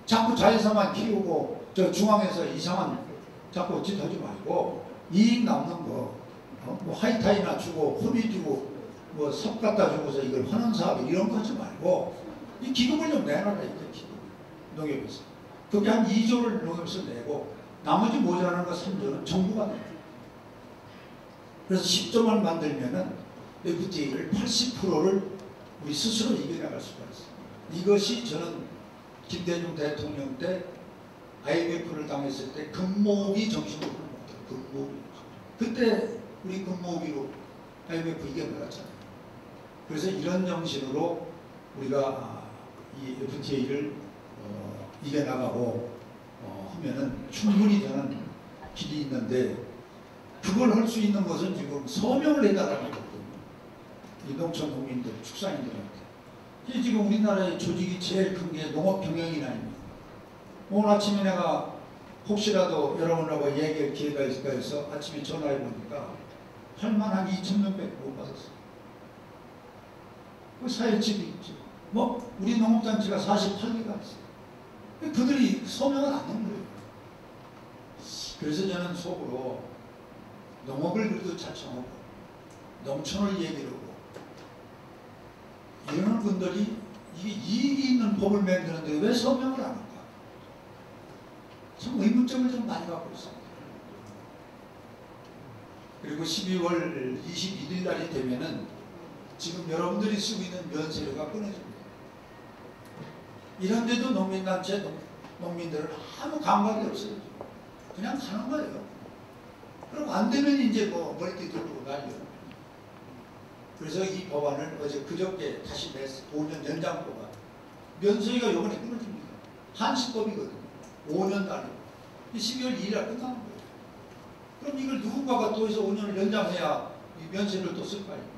자꾸 자회사만 키우고 저 중앙에서 이상한 자꾸 짓 하지 말고 이익 남는 거 뭐 하이타이나 주고 호비 주고 뭐 섭 갖다 주고서 이걸 하는 사업 이런 거 하지 말고 이 기금을 좀 내놔라 이제 기금 농협에서. 그게 한 2조를 농협에서 내고 나머지 모자라는 거 3조는 정부가 내요. 그래서 10조만 만들면은 FTA를 80%를 우리 스스로 이겨나갈 수가 있습니다. 이것이 저는 김대중 대통령 때 IMF를 당했을 때 금모으기 정신으로 먹었어요. 금모으기. 그때 우리 금모으기로 IMF 이겨나갔잖아요. 그래서 이런 정신으로 우리가 이 FTA를 이겨나가고 하면은 충분히 저는 길이 있는데 그걸 할 수 있는 것은 지금 서명을 해달라는 거거든요. 이 농촌 농민들, 축산인들한테. 이게 지금 우리나라의 조직이 제일 큰 게 농업경영인아닙니까? 오늘 아침에 내가 혹시라도 여러분하고 얘기할 기회가 있을까 해서 아침에 전화해 보니까 8만 한 2천 명밖에 못 받았어요. 그 사회집이 있죠. 뭐 우리 농업단체가 48개가 있어요. 그들이 서명을 안 하는 거예요. 그래서 저는 속으로 농업을 그래도 자청하고 농촌을 얘기를 하고 이러는 분들이 이게 이익이 있는 법을 만드는데 왜 서명을 안 할까? 참 의문점을 좀 많이 갖고 있습니다. 그리고 12월 21일 날이 되면은 지금 여러분들이 쓰고 있는 면세료가 끊어집니다. 이런데도 농민단체 농민들은 아무 감각이 없어요. 그냥 가는 거예요. 그럼 안 되면 이제 뭐 머리띠 들고 난리요. 그래서 이 법안을 어제 그저께 다시 냈어요. 5년 연장법안. 면세가 요번에 끊어집니다. 한시법이거든요. 5년 단위. 12월 2일 날 끝나는 거예요. 그럼 이걸 누군가가 또 해서 5년을 연장해야 이 면세를 또 쓸 거 아닙니까?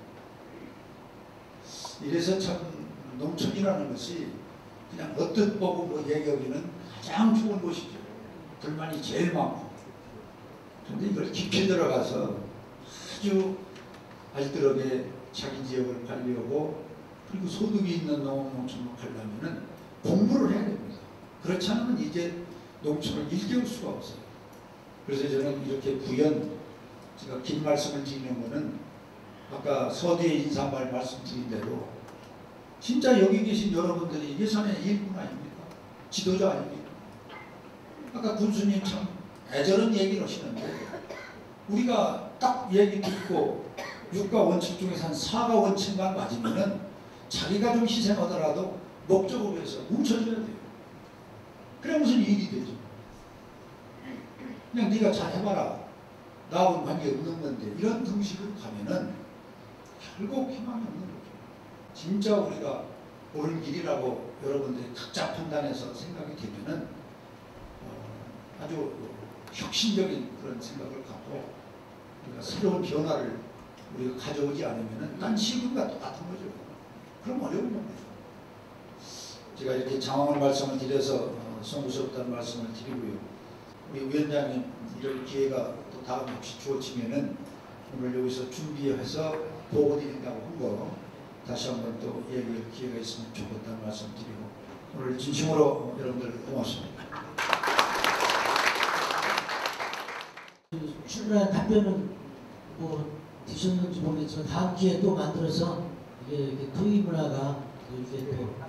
이래서 참 농촌이라는 것이 그냥 어떤 법으로 얘기하기는 가장 좋은 곳이죠. 불만이 제일 많고. 그런데 이걸 깊이 들어가서 아주 알뜰하게 자기 지역을 관리하고 그리고 소득이 있는 농촌을 가려면은 공부를 해야 됩니다. 그렇지 않으면 이제 농촌을 일깨울 수가 없어요. 그래서 저는 이렇게 부연 제가 긴 말씀을 드리는 거는 아까 서두에 인사말 말씀드린 대로 진짜 여기 계신 여러분들이 예산의 일꾼 아닙니까? 지도자 아닙니까? 아까 군수님 참 애절한 얘기를 하시는데 우리가 딱 얘기 듣고 6가 원칙 중에서 한 4가 원칙만 맞으면은 자기가 좀 희생하더라도 목적을 위해서 뭉쳐줘야 돼요. 그래 무슨 일이 되죠. 그냥 네가 잘 해봐라. 나하고는 관계 없는 건데 이런 등식으로 가면은 결국 희망이 없는 거죠. 진짜 우리가 옳은 길이라고 여러분들이 각자 판단해서 생각이 되면은 아주 혁신적인 그런 생각을 갖고 우리가 새로운 변화를 우리가 가져오지 않으면은 딴 시군과 똑같은 거죠. 그럼 어려운 겁니다. 제가 이렇게 장황한 말씀을 드려서 송구스럽다는 말씀을 드리고요. 우리 위원장님 이런 기회가 또 다음 혹시 주어지면은 오늘 여기서 준비해서 보고 드린다고 한 거 다시 한번 또 얘기할 기회가 있으면 좋겠다는 말씀 드리고 오늘 진심으로 여러분들 고맙습니다.
충분한 답변은 뭐 드셨는지 모르겠지만 다음 기회에 또 만들어서 이게 토의 문화가 이렇게 또 할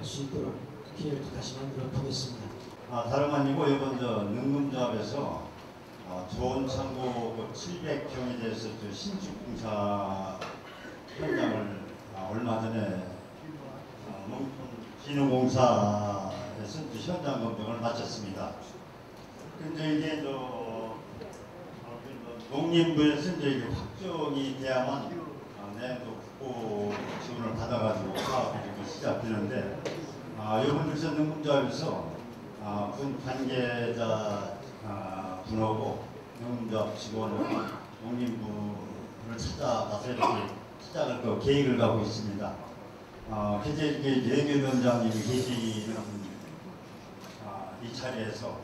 수 있도록 기회를 또 다시 만들어 보겠습니다.
다름 아니고 이번 능금조합에서 좋은 참고 700평에 대해서 신축공사 현장을 얼마 전에 농촌진흥공사에서 현장 검증을 마쳤습니다. 근데 이게 농림부에서 이제 확정이 돼야만 내년도 국고 지원을 받아가지고 사업이 이렇게 시작되는데 이번 일선 능금조합에서 군 관계자 분하고 농림조합 직원은 농림부를 찾아가서 이렇게 시작을 그 계획을 가고 있습니다. 현재 이게 예교 위원장님이 계시는 이 자리에서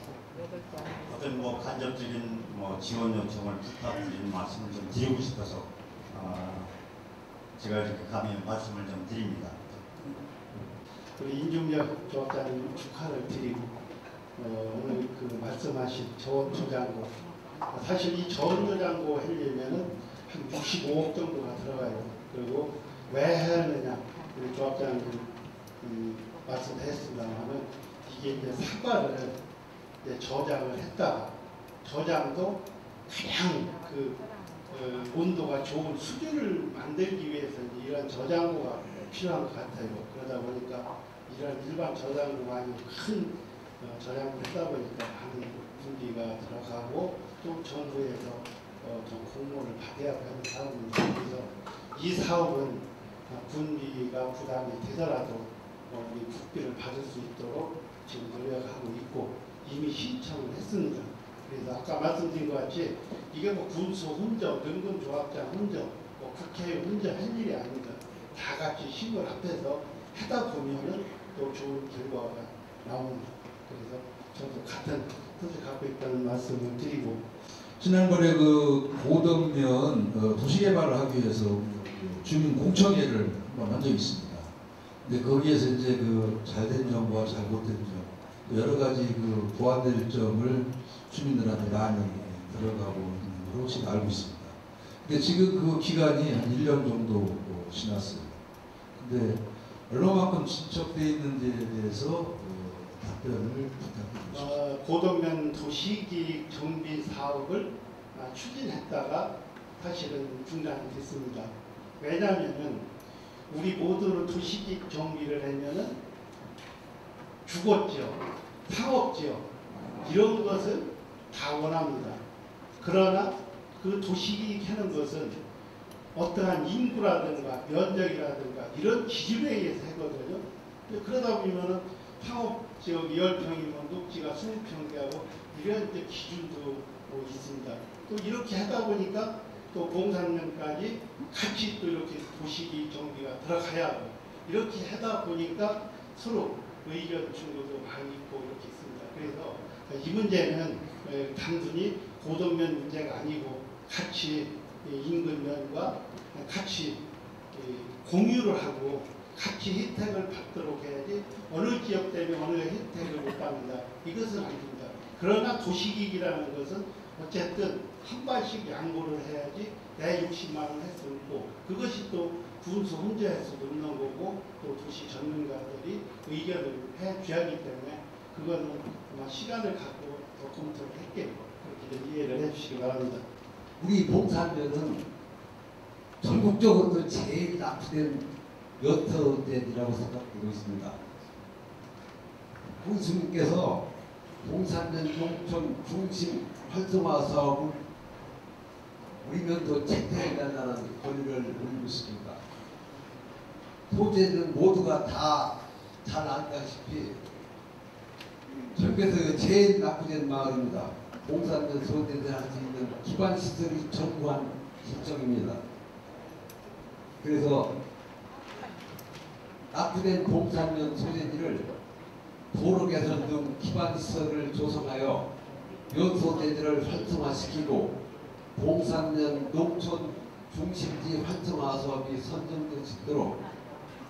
어떤 뭐 간접적인 지원 요청을 부탁드리는 말씀을 좀 드리고 싶어서 제가 이렇게 감히 말씀을 좀 드립니다.
우리 인중혁 조합장님 축하를 드리고 오늘 그 말씀하신 저온저장고 사실 이 저온저장고 하려면은 한 65억 정도가 들어가요. 그리고 왜 하느냐 우리 조합장님 말씀했습니다만은 이게 이제 사과를 이제 저장을 했다가 저장도 가장 온도가 좋은 수준을 만들기 위해서 이런 저장고가 필요한 것 같아요. 그러다 보니까 이런 일반 저장고 아니고 큰 저장고를 하다 보니까 많은 분비가 들어가고 또 정부에서 좀 공모를 받아야 하는 사업입니다. 그래서 이 사업은 분비가 부담이 되더라도 우리 국비를 받을 수 있도록 지금 노력하고 있고 이미 신청을 했습니다. 그래서 아까 말씀드린 것 같이 이게 뭐 군수 혼자, 능금조합장 혼자, 뭐 국회의원 혼자 할 일이 아닙니다. 다 같이 힘을 합해서 하다 보면은 또 좋은 결과가 나옵니다. 그래서 저도 같은 뜻을 갖고 있다는 말씀을 드리고
지난번에 그 고덕면 도시개발을 하기 위해서 주민 공청회를 한번 한 적이 있습니다. 근데 거기에서 이제 그 잘된 점과 잘못된 점 여러 가지 그 보완될 점을 주민들한테 많이 들어가고 있는 걸로 제가 알고 있습니다. 근데 지금 그 기간이 한 1년 정도 지났어요. 근데 얼마만큼 진척되어 있는지에 대해서 답변을 부탁드립니다.
고덕면 도시기 정비 사업을 추진했다가 사실은 중단이 됐습니다. 왜냐하면은 우리 모두는 도시기 정비를 하면은 주거지역, 상업지역 이런 것을 다 원합니다. 그러나 그 도시기 하는 것은 어떠한 인구라든가 면적이라든가 이런 기준에 의해서 하거든요. 그러다 보면은 상업지역 10평이면 녹지가 20평 하고 이런 기준도 있습니다. 또 이렇게 하다 보니까 또 공사면까지 같이 또 이렇게 도시기 정비가 들어가야 하고 이렇게 하다 보니까 서로 의견 충돌도 많이 있고 이렇게 있습니다. 그래서 이 문제는 단순히 고덕면 문제가 아니고 같이 인근면과 같이 공유를 하고 같이 혜택을 받도록 해야지 어느 지역 때문에 어느 혜택을 못 받는다. 이것은 아닙니다. 그러나 도시기기라는 것은 어쨌든 한 발씩 양보를 해야지 내 60만 원 할 수 있고 그것이 또 군수 혼자 할 수도 없는 거고 또 도시 전문가들이 의견을 해줘야 하기 때문에 그거는 아마 시간을 갖고 더 검토를 했겠고 그렇게 좀 이해를 해주시기 바랍니다.
우리 봉산면은 전국적으로도 제일 납부된 여터대이라고 생각하고 있습니다. 군수님께서 봉산면 농촌 중심 활성화 사업을 우리 면도 채택해야 한다는 권유를 올리고 있습니다. 소재는 모두가 다 잘 알다시피 전국에서 제일 납부된 마을입니다. 봉산면 소재들 할 수 있는 기반 시설이 전무한 실정입니다. 그래서 납부된 봉산면 소재지를 도로 개선 등 기반 시설을 조성하여 면 소재지를 활성화시키고 봉산면 농촌 중심지 활성화 사업이 선정될 수 있도록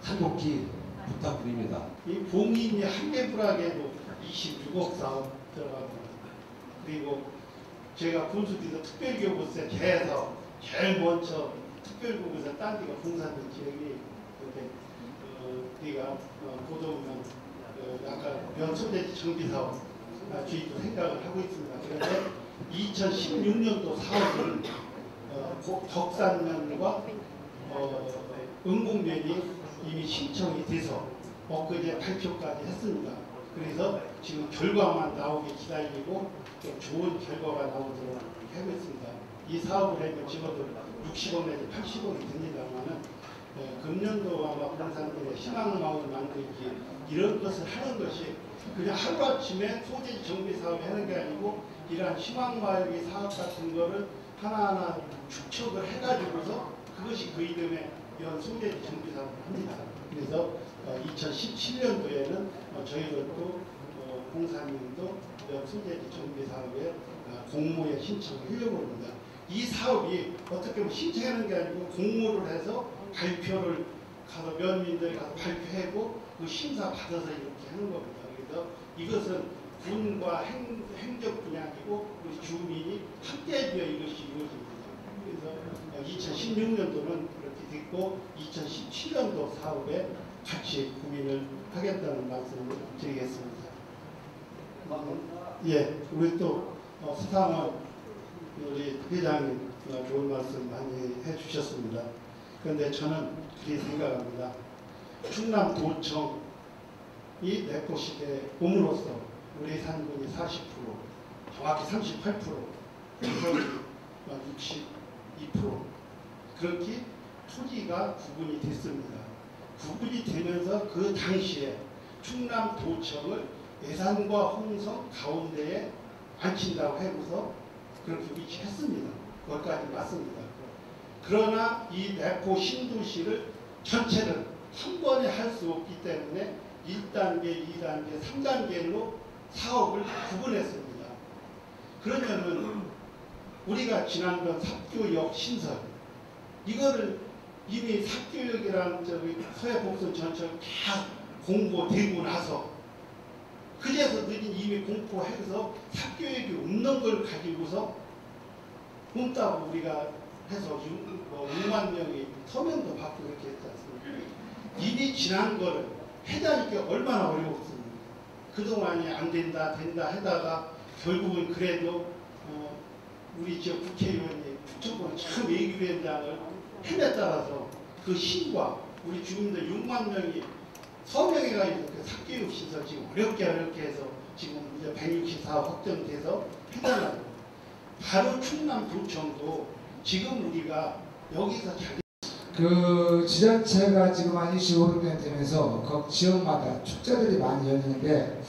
간곡히 부탁드립니다.
이 봉인이 한개불하게도 26억 사업 들어갑니다. 그리고 제가 군수지도 특별교부세 개사업 제일 먼저 특별교부세 딴 데가 봉산면 지역이 우리가 고덕면 아까 면소재지 정비사업 주의도 생각을 하고 있습니다. 그런데 2016년도 사업은 덕산면과 응곡면이 이미 신청이 돼서 엊그제 발표까지 했습니다. 그래서 지금 결과만 나오기 기다리고 좀 좋은 결과가 나오도록 하고 있습니다. 이 사업을 하면 적어도 60억 내지 80억이 됩니다만은 금년도 아마 봉산면의 희망마을 만들기 이런 것을 하는 것이 그냥 하루아침에 소재지 정비 사업을 하는 게 아니고 이러한 희망마을기 사업 같은 거를 하나하나 축척을 해가지고서 그것이 그 이름의 이런 소재지 정비 사업을 합니다. 그래서 2017년도에는 저희들도 봉산면도 소재지 정비 사업에 공모에 신청을 하려고 합니다. 이 사업이 어떻게 보면 신청하는 게 아니고 공모를 해서 발표를 가서 면민들이 가서 발표하고 그 심사 받아서 이렇게 하는 겁니다. 그래서 이것은 군과 행정 분야이고 우리 주민이 함께 되어 이것이 이루어집니다. 그래서 2016년도는 그렇게 됐고 2017년도 사업에 같이 고민을 하겠다는 말씀을 드리겠습니다. 예, 우리 또 수상원 우리 회장님 좋은 말씀 많이 해주셨습니다. 그런데 저는 그렇게 생각합니다. 충남도청이 내포시대에 옴으로써 우리 산군이 40%, 정확히 38%, 그래서 62% 그렇게 토지가 구분이 됐습니다. 구분이 되면서 그 당시에 충남도청을 예산과 홍성 가운데에 앉힌다고 해서 그렇게 위치했습니다. 그것까지 맞습니다. 그러나 이 내포 신도시를 전체를 한 번에 할 수 없기 때문에 1단계, 2단계, 3단계로 사업을 구분했습니다. 그러면은 우리가 지난번 삽교역 신설 이거를 이미 삽교역이라는 저기 서해복선 전철 다 공고되고 나서 그제서들이 이미 공포해서 사교육이 없는 걸 가지고서 문따고 우리가 해서 6만 명이 서명도 받고 이렇게 했지 않습니까? 이미 지난 거를 해자니까 얼마나 어려웠습니까? 그동안이 안 된다 하다가 결국은 그래도 우리 지역 국회의원이 국정원 참 외교위원장을 햄에 따라서 그 힘과 우리 주민들 6만 명이 서명해가지고 그 사교육시설 지금 어렵게 해서 지금 이제 164 확정돼서 해달라고. 바로 충남도청도 지금 우리가 여기서
그 지자체가 지금 한 25년 되면서 각 지역마다 축제들이 많이 열리는데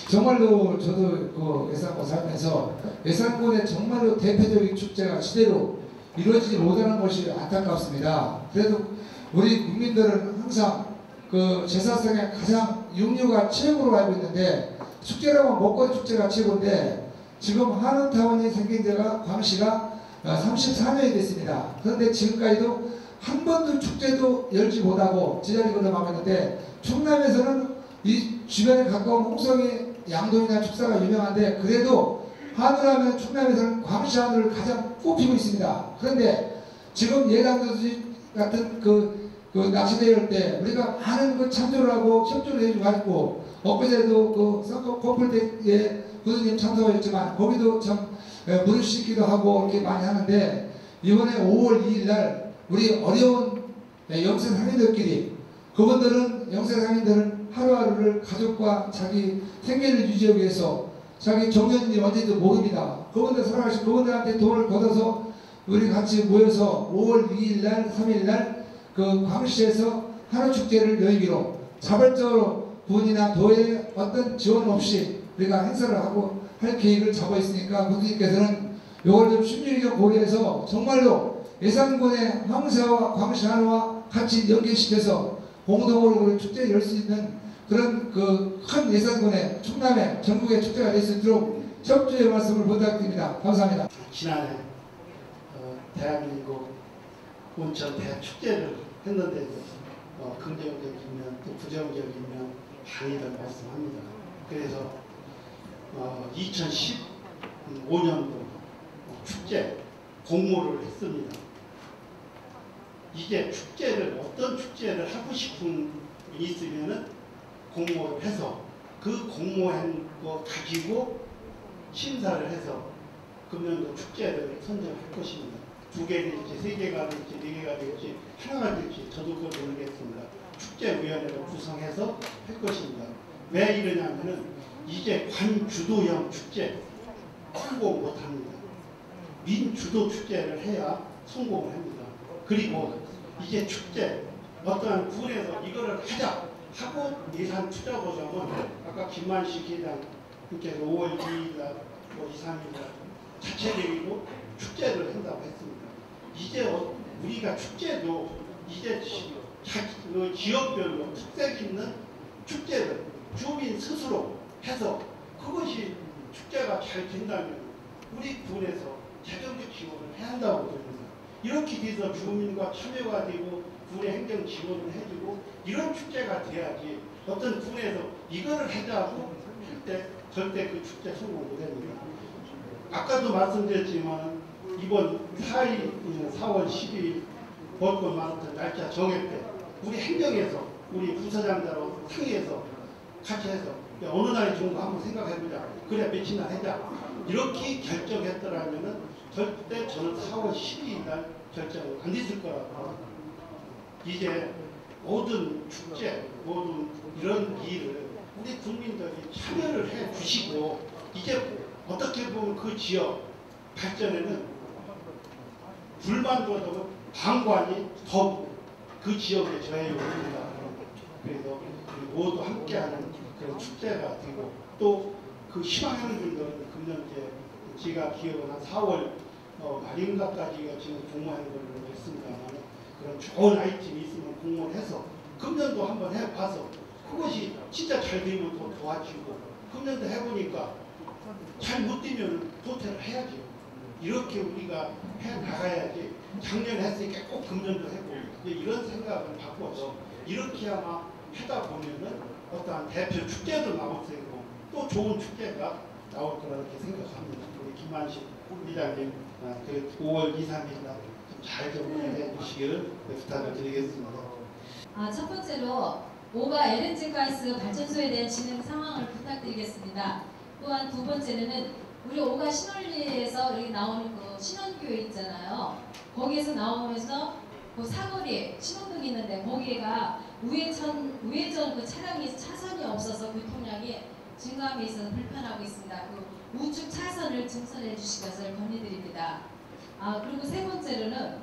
정말로 저도 그 예산군 살면서 예산군의 정말로 대표적인 축제가 시대로 이루어지지 못하는 것이 안타깝습니다. 그래도 우리 국민들은 항상 그 제사상에 가장 육류가 최고로 알고 있는데 축제라고 하면 먹거리 축제가 최고인데 지금 한원타운이 생긴 데가 광시가 34년이 됐습니다. 그런데 지금까지도 한 번도 축제도 열지 못하고 제자리 걸어가고 있는데 충남에서는 이 주변에 가까운 홍성이 양동이나 축사가 유명한데 그래도 한우라면 충남에서는 광시 한우를 가장 꼽히고 있습니다. 그런데 지금 예당도시 같은 그 낚시대회 할 때 우리가 많은 그 참조를 하고 협조를 해주고 엊그제도 그 쌍꺼 커플대에 부모님 참석하셨지만 거기도 참 물을 씻기도 하고 이렇게 많이 하는데 이번에 5월 2일 날 우리 어려운 영세 상인들끼리 그분들은 영세 상인들은 하루하루를 가족과 자기 생계를 유지하기 위해서 자기 정년이 언제인지 모릅니다. 그분들 살아가신 그분들한테 돈을 걷어서 우리 같이 모여서 5월 2일 날 3일 날 그 광시에서 한우축제를 열기로 자발적으로 군이나 도의 어떤 지원 없이 우리가 행사를 하고 할 계획을 잡아 있으니까 군수님께서는 이걸 좀 심리적 고려해서 정말로 예산군의 황새와 광시 한우와 같이 연계시켜서 공동으로 축제를 열 수 있는 그런 그 큰 예산군의 충남의 전국의 축제가 될 수 있도록 협조의 말씀을 부탁드립니다. 감사합니다.
지난해 대한민국 온천 대축제를 했는데 긍정적인 면 또 부정적인 면 많이들 말씀합니다. 그래서 2015년도 축제 공모를 했습니다. 이제 축제를 어떤 축제를 하고 싶은 분이 있으면은 공모를 해서 그 공모한 거 가지고 심사를 해서 금년도 축제를 선정할 것입니다. 2개 될지 3개가 될지 4개가 될지 하나가 될지 저도 그걸 모르겠습니다. 축제위원회를 구성해서 할 것입니다. 왜 이러냐면은 이제 관주도형 축제 성공 못합니다. 민주도 축제를 해야 성공을 합니다. 그리고 이제 축제 어떠한 군에서 이거를 하자 하고 예산 투자 보장은 아까 김만식 회장님께서 5월 2일날 2, 3일날 자체적으로 축제를 한다고 했습니다. 이제 우리가 축제도 이제 지역별로 특색 있는 축제를 주민 스스로 해서 그것이 축제가 잘 된다면 우리 군에서 재정적 지원을 해야 한다고 봅니다. 이렇게 돼서 주민과 참여가 되고 군의 행정 지원을 해주고 이런 축제가 돼야지 어떤 군에서 이거를 하자고 할 때 절대 그 축제 성공 못합니다. 아까도 말씀드렸지만 이번 4월 12일 벚꽃 마라톤 날짜 정할 때 우리 행정에서 우리 부서장들하고 상의해서 같이 해서 어느 날이 좋은 거 한번 생각해보자. 그래 며칠 날 하자. 이렇게 결정했더라면은 절대 저는 4월 12일 날 결정을 안 됐을 거라고. 이제 모든 축제, 모든 이런 일을 우리 국민들이 참여를 해 주시고 이제 어떻게 보면 그 지역 발전에는 불만보다도 방관이 더 그 지역에 저해를 옵니다. 그래서 모두 함께하는 그런 축제가 되고 또 그 희망하는 분들은 금년 이제 제가 기억은 한 4월 말인가까지가 지금 공모하는 걸로 했습니다만 그런 좋은 아이템이 있으면 공모를 해서 금년도 한번 해봐서 그것이 진짜 잘 되면 더 도와주고 금년도 해보니까 잘 못 되면 도태를 해야죠. 이렇게 우리가 해 나가야지 작년에 했으니까 꼭 금년도 해보고 이런 생각을 바꿔서 이렇게 아마 하다 보면은 어떠한 대표 축제도 나올 테고 또 좋은 축제가 나올 거라 이렇게 생각합니다. 우리 김만식 회장님 그 5월 2, 3일 날 잘 좀 운영해 주시기를 부탁을 드리겠습니다.
첫 번째로 오가 LNG 가스 발전소에 대한 진행 상황을 부탁드리겠습니다. 또한 두 번째는 우리 오가 신월리에서 여기 나오는 그 신원교회 있잖아요. 거기에서 나오면서 그 사거리에 신호등이 있는데 거기가 우회전 그 차량이 차선이 없어서 교통량이 증가함에 있어서 불편하고 있습니다. 그 우측 차선을 증설해 주실 것을 건의드립니다. 그리고 세 번째로는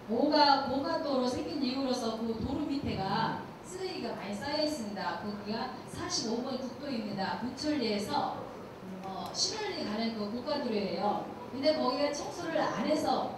오가 고가도로 생긴 이후로서 그 도로 밑에가 쓰레기가 많이 쌓여 있습니다. 거기가 45번 국도입니다. 부천리에서 신월리 가는 그 고가도로예요. 근데 거기가 청소를 안 해서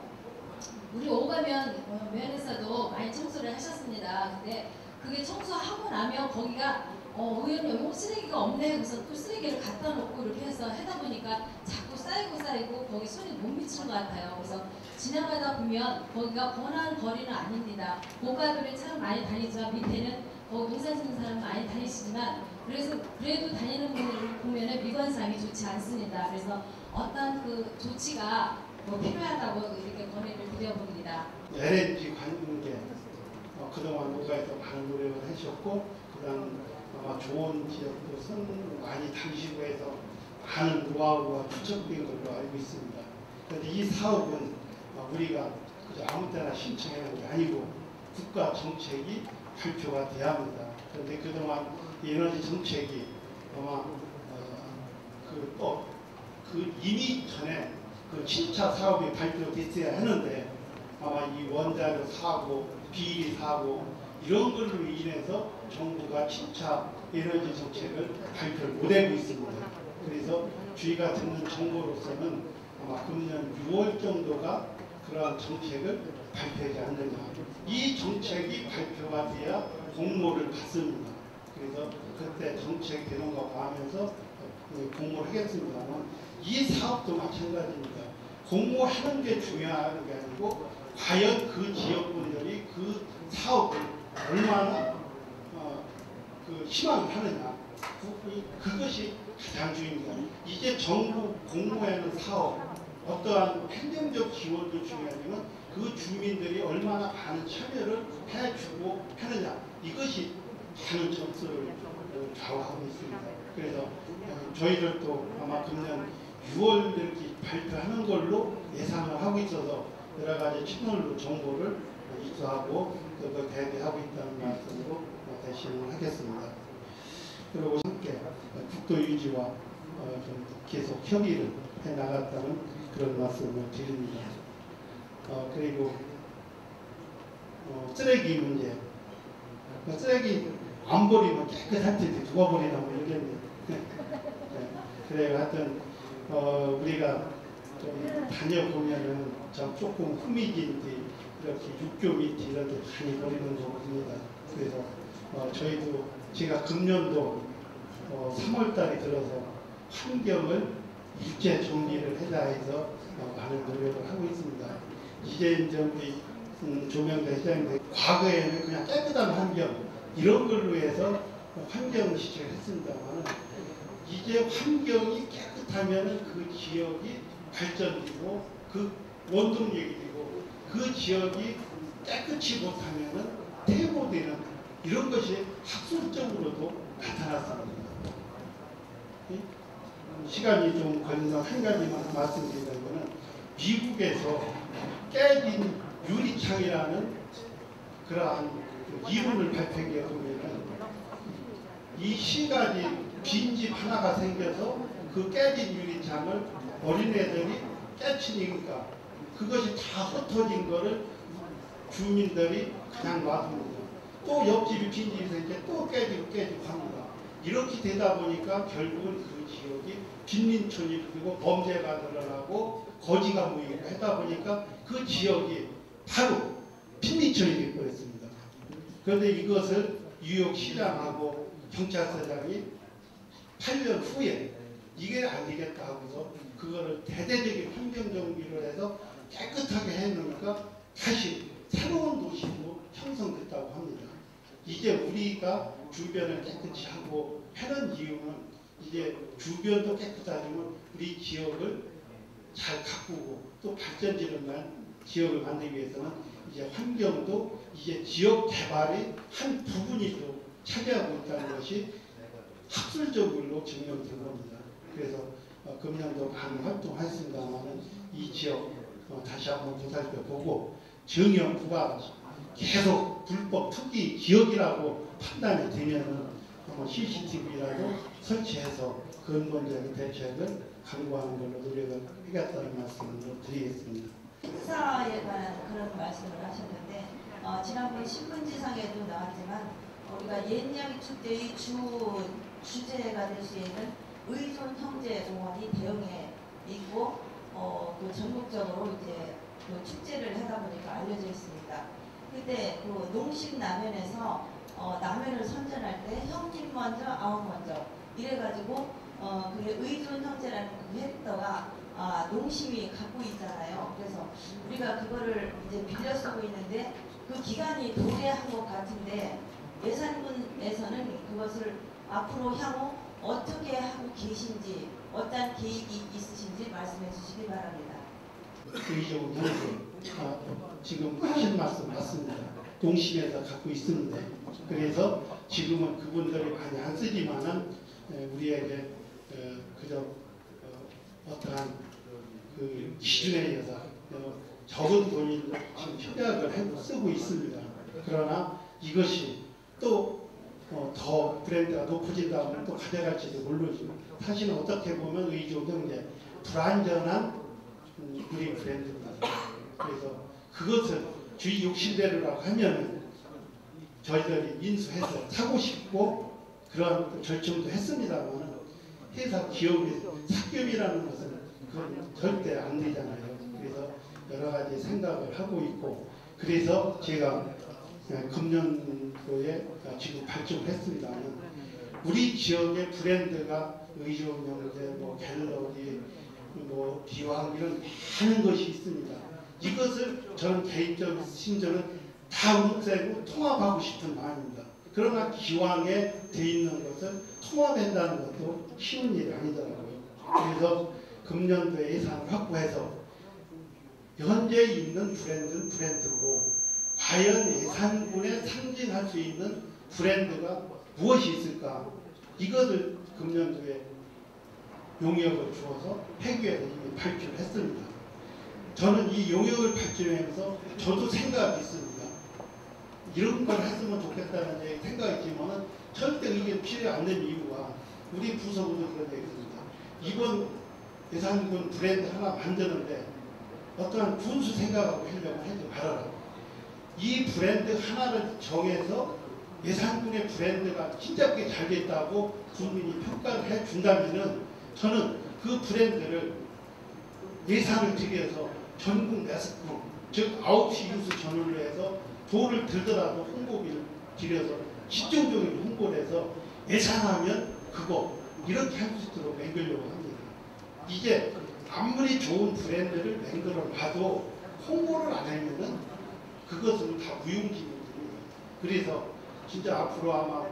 우리 오가면 면에서도 많이 청소를 하셨습니다. 근데 그게 청소하고 나면 거기가 의원님 쓰레기가 없네 그래서 또 쓰레기를 갖다 놓고 이렇게 해서 하다 보니까 자꾸 쌓이고 거기 손이 못 미치는 것 같아요. 그래서 지나가다 보면 거기가 번화한 거리는 아닙니다. 고가도로에 참 많이 다니지만 밑에는 농사 짓는 사람 많이 다니시지만 그래도 다니는 분들을 보면은 미관상이 좋지 않습니다. 그래서 어떤 그 조치가 필요하다고 이렇게 건의를 드려봅니다.
LNG 관계 그동안 오가에서 많은 노력을 하셨고 그다음 아마 좋은 지역도 선 많이 다니시고 해서 많은 노하우가 축적된 걸로 알고 있습니다. 그런데 이 사업은 우리가 그저 아무 때나 신청하는 게 아니고 국가 정책이 발표가 돼야 합니다. 그런데 그동안 이 에너지 정책이 아마 이미 전에 그 7차 사업이 발표됐어야 하는데 아마 이 원자료 사고, 비리 사고 이런 걸로 인해서 정부가 7차 에너지 정책을 발표를 못하고 있습니다. 그래서 저희가 듣는 정보로서는 아마 금년 6월 정도가 그러한 정책을 발표하지 않느냐. 이 정책이 발표가 돼야 공모를 받습니다. 그래서 그때 정책 되는 거 봐면서 공모를 하겠습니다만 이 사업도 마찬가지입니다. 공모하는 게 중요한 게 아니고 과연 그 지역분들이 그 사업을 얼마나 희망을 하느냐 그것이 가장 중요합니다. 이제 정부 공모하는 사업 어떠한 행정적 지원도 중요하지만 그 주민들이 얼마나 많은 참여를 해주고 하느냐 이것이 많은 점수를 좌우하고 있습니다. 그래서 저희들도 아마 금년 6월 이렇게 발표하는 걸로 예상을 하고 있어서 여러 가지 채널로 정보를 입수하고 그걸 대비하고 있다는 말씀으로 대신을 하겠습니다. 그리고 함께 국도 유지와 좀 계속 협의를 해 나갔다는 그런 말씀을 드립니다. 그리고 쓰레기 문제. 쓰레기 안 버리면 깨끗할 텐데 누가 버리라고 얘기했는데 그래 하여튼 우리가 좀 다녀보면은 참 조금 후미진 데 이렇게 육교 밑 이런 데 많이 버리는 거 봅니다. 그래서 저희도 제가 금년도 3월 달에 들어서 환경을 일제 정리를 해라 해서 많은 노력을 하고 있습니다. 이제 우리 조명대 회장님 과거에는 그냥 깨끗한 환경 이런 걸로 해서 환경 시책을 했습니다만 이제 환경이 깨끗하면 그 지역이 발전되고 그 원동력이 되고 그 지역이 깨끗이 못하면 퇴보되는 이런 것이 학술적으로도 나타났습니다. 시간이 좀 걸려서 한 가지만 말씀드리자면 미국에서 깨진 유리창이라는 그러한 이론을 발표한 게 보면은 이 시가지 빈집 하나가 생겨서 그 깨진 유리창을 어린애들이 깨치니까 그것이 다 흩어진 거를 주민들이 그냥 놔둡니다. 또 옆집이 빈집이 생겨 또 깨지고 합니다. 이렇게 되다 보니까 결국은 그 지역이 빈민촌이 되고 범죄가 늘어나고 거지가 모이고 하다 보니까 그 지역이 바로 빈민촌이 되어버렸습니다. 그런데 이것을 뉴욕시장하고 경찰서장이 8년 후에 이게 안 되겠다 하고서 그거를 대대적인 환경정비를 해서 깨끗하게 해놓으니까 다시 새로운 도시로 형성됐다고 합니다. 이제 우리가 주변을 깨끗이 하고 하는 이유는 이제 주변도 깨끗하지만 우리 지역을 잘 가꾸고 또 발전지는 지역을 만들기 위해서는 이제 환경도 이제 지역 개발의 한 부분이 또 차지하고 있다는 것이 학술적으로 증명된 겁니다. 그래서 금년도 많은 활동했습니다만 이 지역 다시 한번 되살펴보고 정영구가 계속 불법 투기 지역이라고 판단이 되면은 CCTV라도 설치해서 근본적인 대책을 강구하는 걸로 노력을 하겠다는 말씀을 드리겠습니다.
역사에 관한 그런 말씀을 하셨는데 지난번 신문지상에도 나왔지만 우리가 옛날 축제의 주제가 될 수 있는 의존 형제 공원이 대형에 있고 그 전국적으로 이제 그 축제를 하다 보니까 알려져 있습니다. 그때 그 농식 라면에서 라면을 선전할 때 형님 먼저 아우 먼저 이래가지고 그게 의존 형제라는 그 캐릭터가 농심이 갖고 있잖아요. 그래서 우리가 그거를 이제 빌려 쓰고 있는데 그 기간이 도래한 것 같은데 예산군에서는 그것을 앞으로 향후 어떻게 하고 계신지 어떤 계획이 있으신지 말씀해 주시기 바랍니다.
의존 형제 지금 하신 말씀 맞습니다. 농심에서 갖고 있습니다. 그래서 지금은 그분들이 많이 안 쓰지만은 우리에게 그저 어떠한 그 기준에 의해서 적은 돈이 지금 협약을 쓰고 있습니다. 그러나 이것이 또 더 브랜드가 높아진다면 또 가져갈지도 모르지만 사실은 어떻게 보면 의존 형제 불안전한 우리 브랜드입니다. 그래서 그것을 주의 욕심대로라고 하면은 저희들이 인수해서 사고 싶고 그런 결정도 했습니다만 회사 기업의 삭금이라는 것은 그건 절대 안 되잖아요. 그래서 여러 가지 생각을 하고 있고 그래서 제가 금년도에 지금 발족했습니다만 우리 지역의 브랜드가 의존형제, 뭐 갤러리, 뭐 기왕 이런 많은 것이 있습니다. 이것을 저는 개인적인 심정은 다 없애고 통합하고 싶은 마음입니다. 그러나 기왕에 돼 있는 것을 통합한다는 것도 쉬운 일이 아니더라고요. 그래서 금년도에 예산을 확보해서 현재 있는 브랜드는 브랜드고 과연 예산군에 상징할 수 있는 브랜드가 무엇이 있을까? 이것을 금년도에 용역을 주어서 회계에서 이미 발표를 했습니다. 저는 이 용역을 발표하면서 저도 생각이 있습니다. 이런 걸 했으면 좋겠다는 생각이 있지만 절대 이게 필요 안 되는 이유가 우리 부서부도 그런 얘기 있습니다. 이번 예산군 브랜드 하나 만드는데 어떠한 군수 생각하고 하려고 하지 말아라. 이 브랜드 하나를 정해서 예산군의 브랜드가 진짜 꽤 잘 됐다고 국민이 평가를 해준다면은 저는 그 브랜드를 예산을 들여서 전국 매스컴 즉 9시 뉴스 전후로 해서 돈을 들더라도 홍보비를 들여서 집중적인 홍보를 해서 예산하면 그거 이렇게 할 수 있도록 만들려고 합니다. 이게 아무리 좋은 브랜드를 만들어 놔도 홍보를 안 하면은 그것은 다 무용지물입니다. 그래서 진짜 앞으로 아마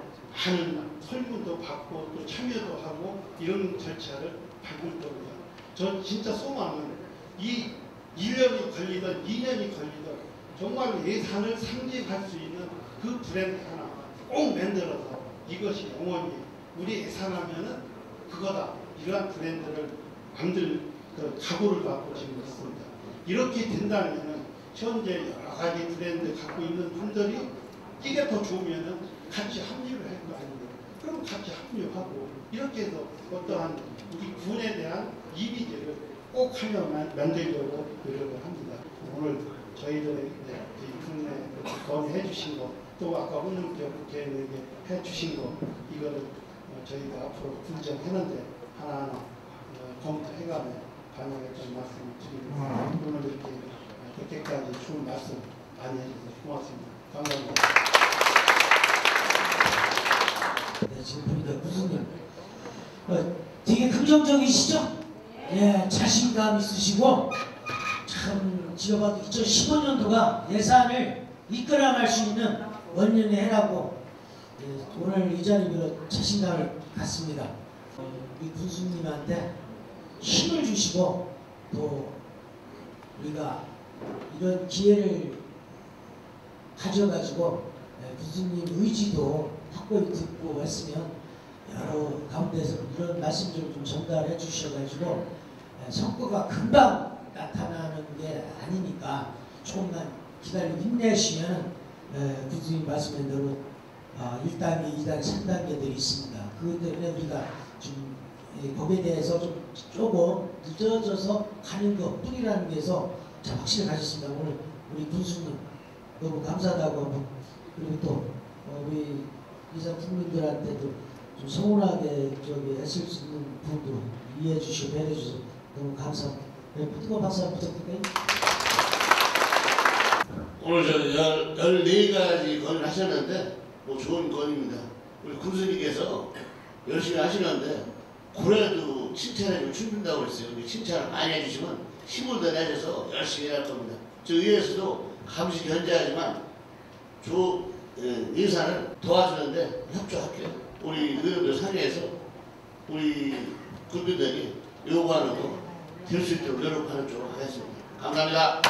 많은 설문도 받고 또 참여도 하고 이런 절차를 밟을 겁니다. 전 진짜 소망은 이 1년이 걸리든 2년이 걸리든 정말 예산을 상징할 수 있는 그 브랜드 하나 꼭 만들어서 이것이 영원히 우리 예산하면은 그거다. 이러한 브랜드를 만들 그 각오를 갖고 지금 있습니다. 이렇게 된다면은 현재 여러 가지 브랜드 갖고 있는 분들이 이게 더 좋으면은 같이 합류를 할 거 아닙니까? 그럼 같이 합류하고 이렇게 해서 어떠한 우리 군에 대한 이미지를 꼭 하려면 만들려고 노력을 합니다. 오늘 저희들에게 국내 건의해 주신 거, 또 아까 홍영표 국회의원에게 해 주신 거, 이거를 저희가 앞으로 분정했는데 하나하나 검토해가며 반영했던 말씀을 드리고 오늘 이렇게까지 좋은 말씀 많이 해주셔서 고맙습니다. 감사합니다.
네, 지금 보니까 구수님 되게 긍정적이시죠? 예, 자신감 있으시고 참 제가 봐도 2015년도가 예산을 이끌어갈 수 있는 원년의 해라고 오늘 이 자리로 자신감을 갖습니다. 우리 군수님한테 힘을 주시고 또 우리가 이런 기회를 가져가지고 군수님 의지도 확고히 듣고 했으면 여러 가운데서 이런 말씀들을 좀 전달해 주셔가지고 성과가 금방 나타나는 게 아니니까 조금만 기다리고 힘내시면 군수님 말씀한 대로 1단계, 2단계, 3단계들이 있습니다. 그것 때문에 우리가 좀 거기에 대해서 조금 늦어져서 가는 것 뿐이라는 게서 확실히 가셨습니다. 오늘 우리 군수님 너무 감사하다고 하고, 그리고 또 우리 이상 국민들한테도 좀 서운하게 했을 수 있는 부분도 이해해 주시고 배려해 주셔서 너무 감사합니다. 뜨거운 박수 한번 부탁드릴까요?
오늘 14가지 건을 하셨는데 뭐 좋은 건입니다. 우리 군수님께서 열심히 하시는데 고래도 칭찬해주고 춤춘다고 그랬어요. 칭찬을 많이 해주시면 힘을 더 내셔서 열심히 할 겁니다. 저 의회에서도 감시 견제하지만 예산을 도와주는데 협조할게요. 우리 의원들 상의해서 우리 국민들이 요구하는 거 될 수 있도록 노력하는 쪽으로 하겠습니다. 감사합니다.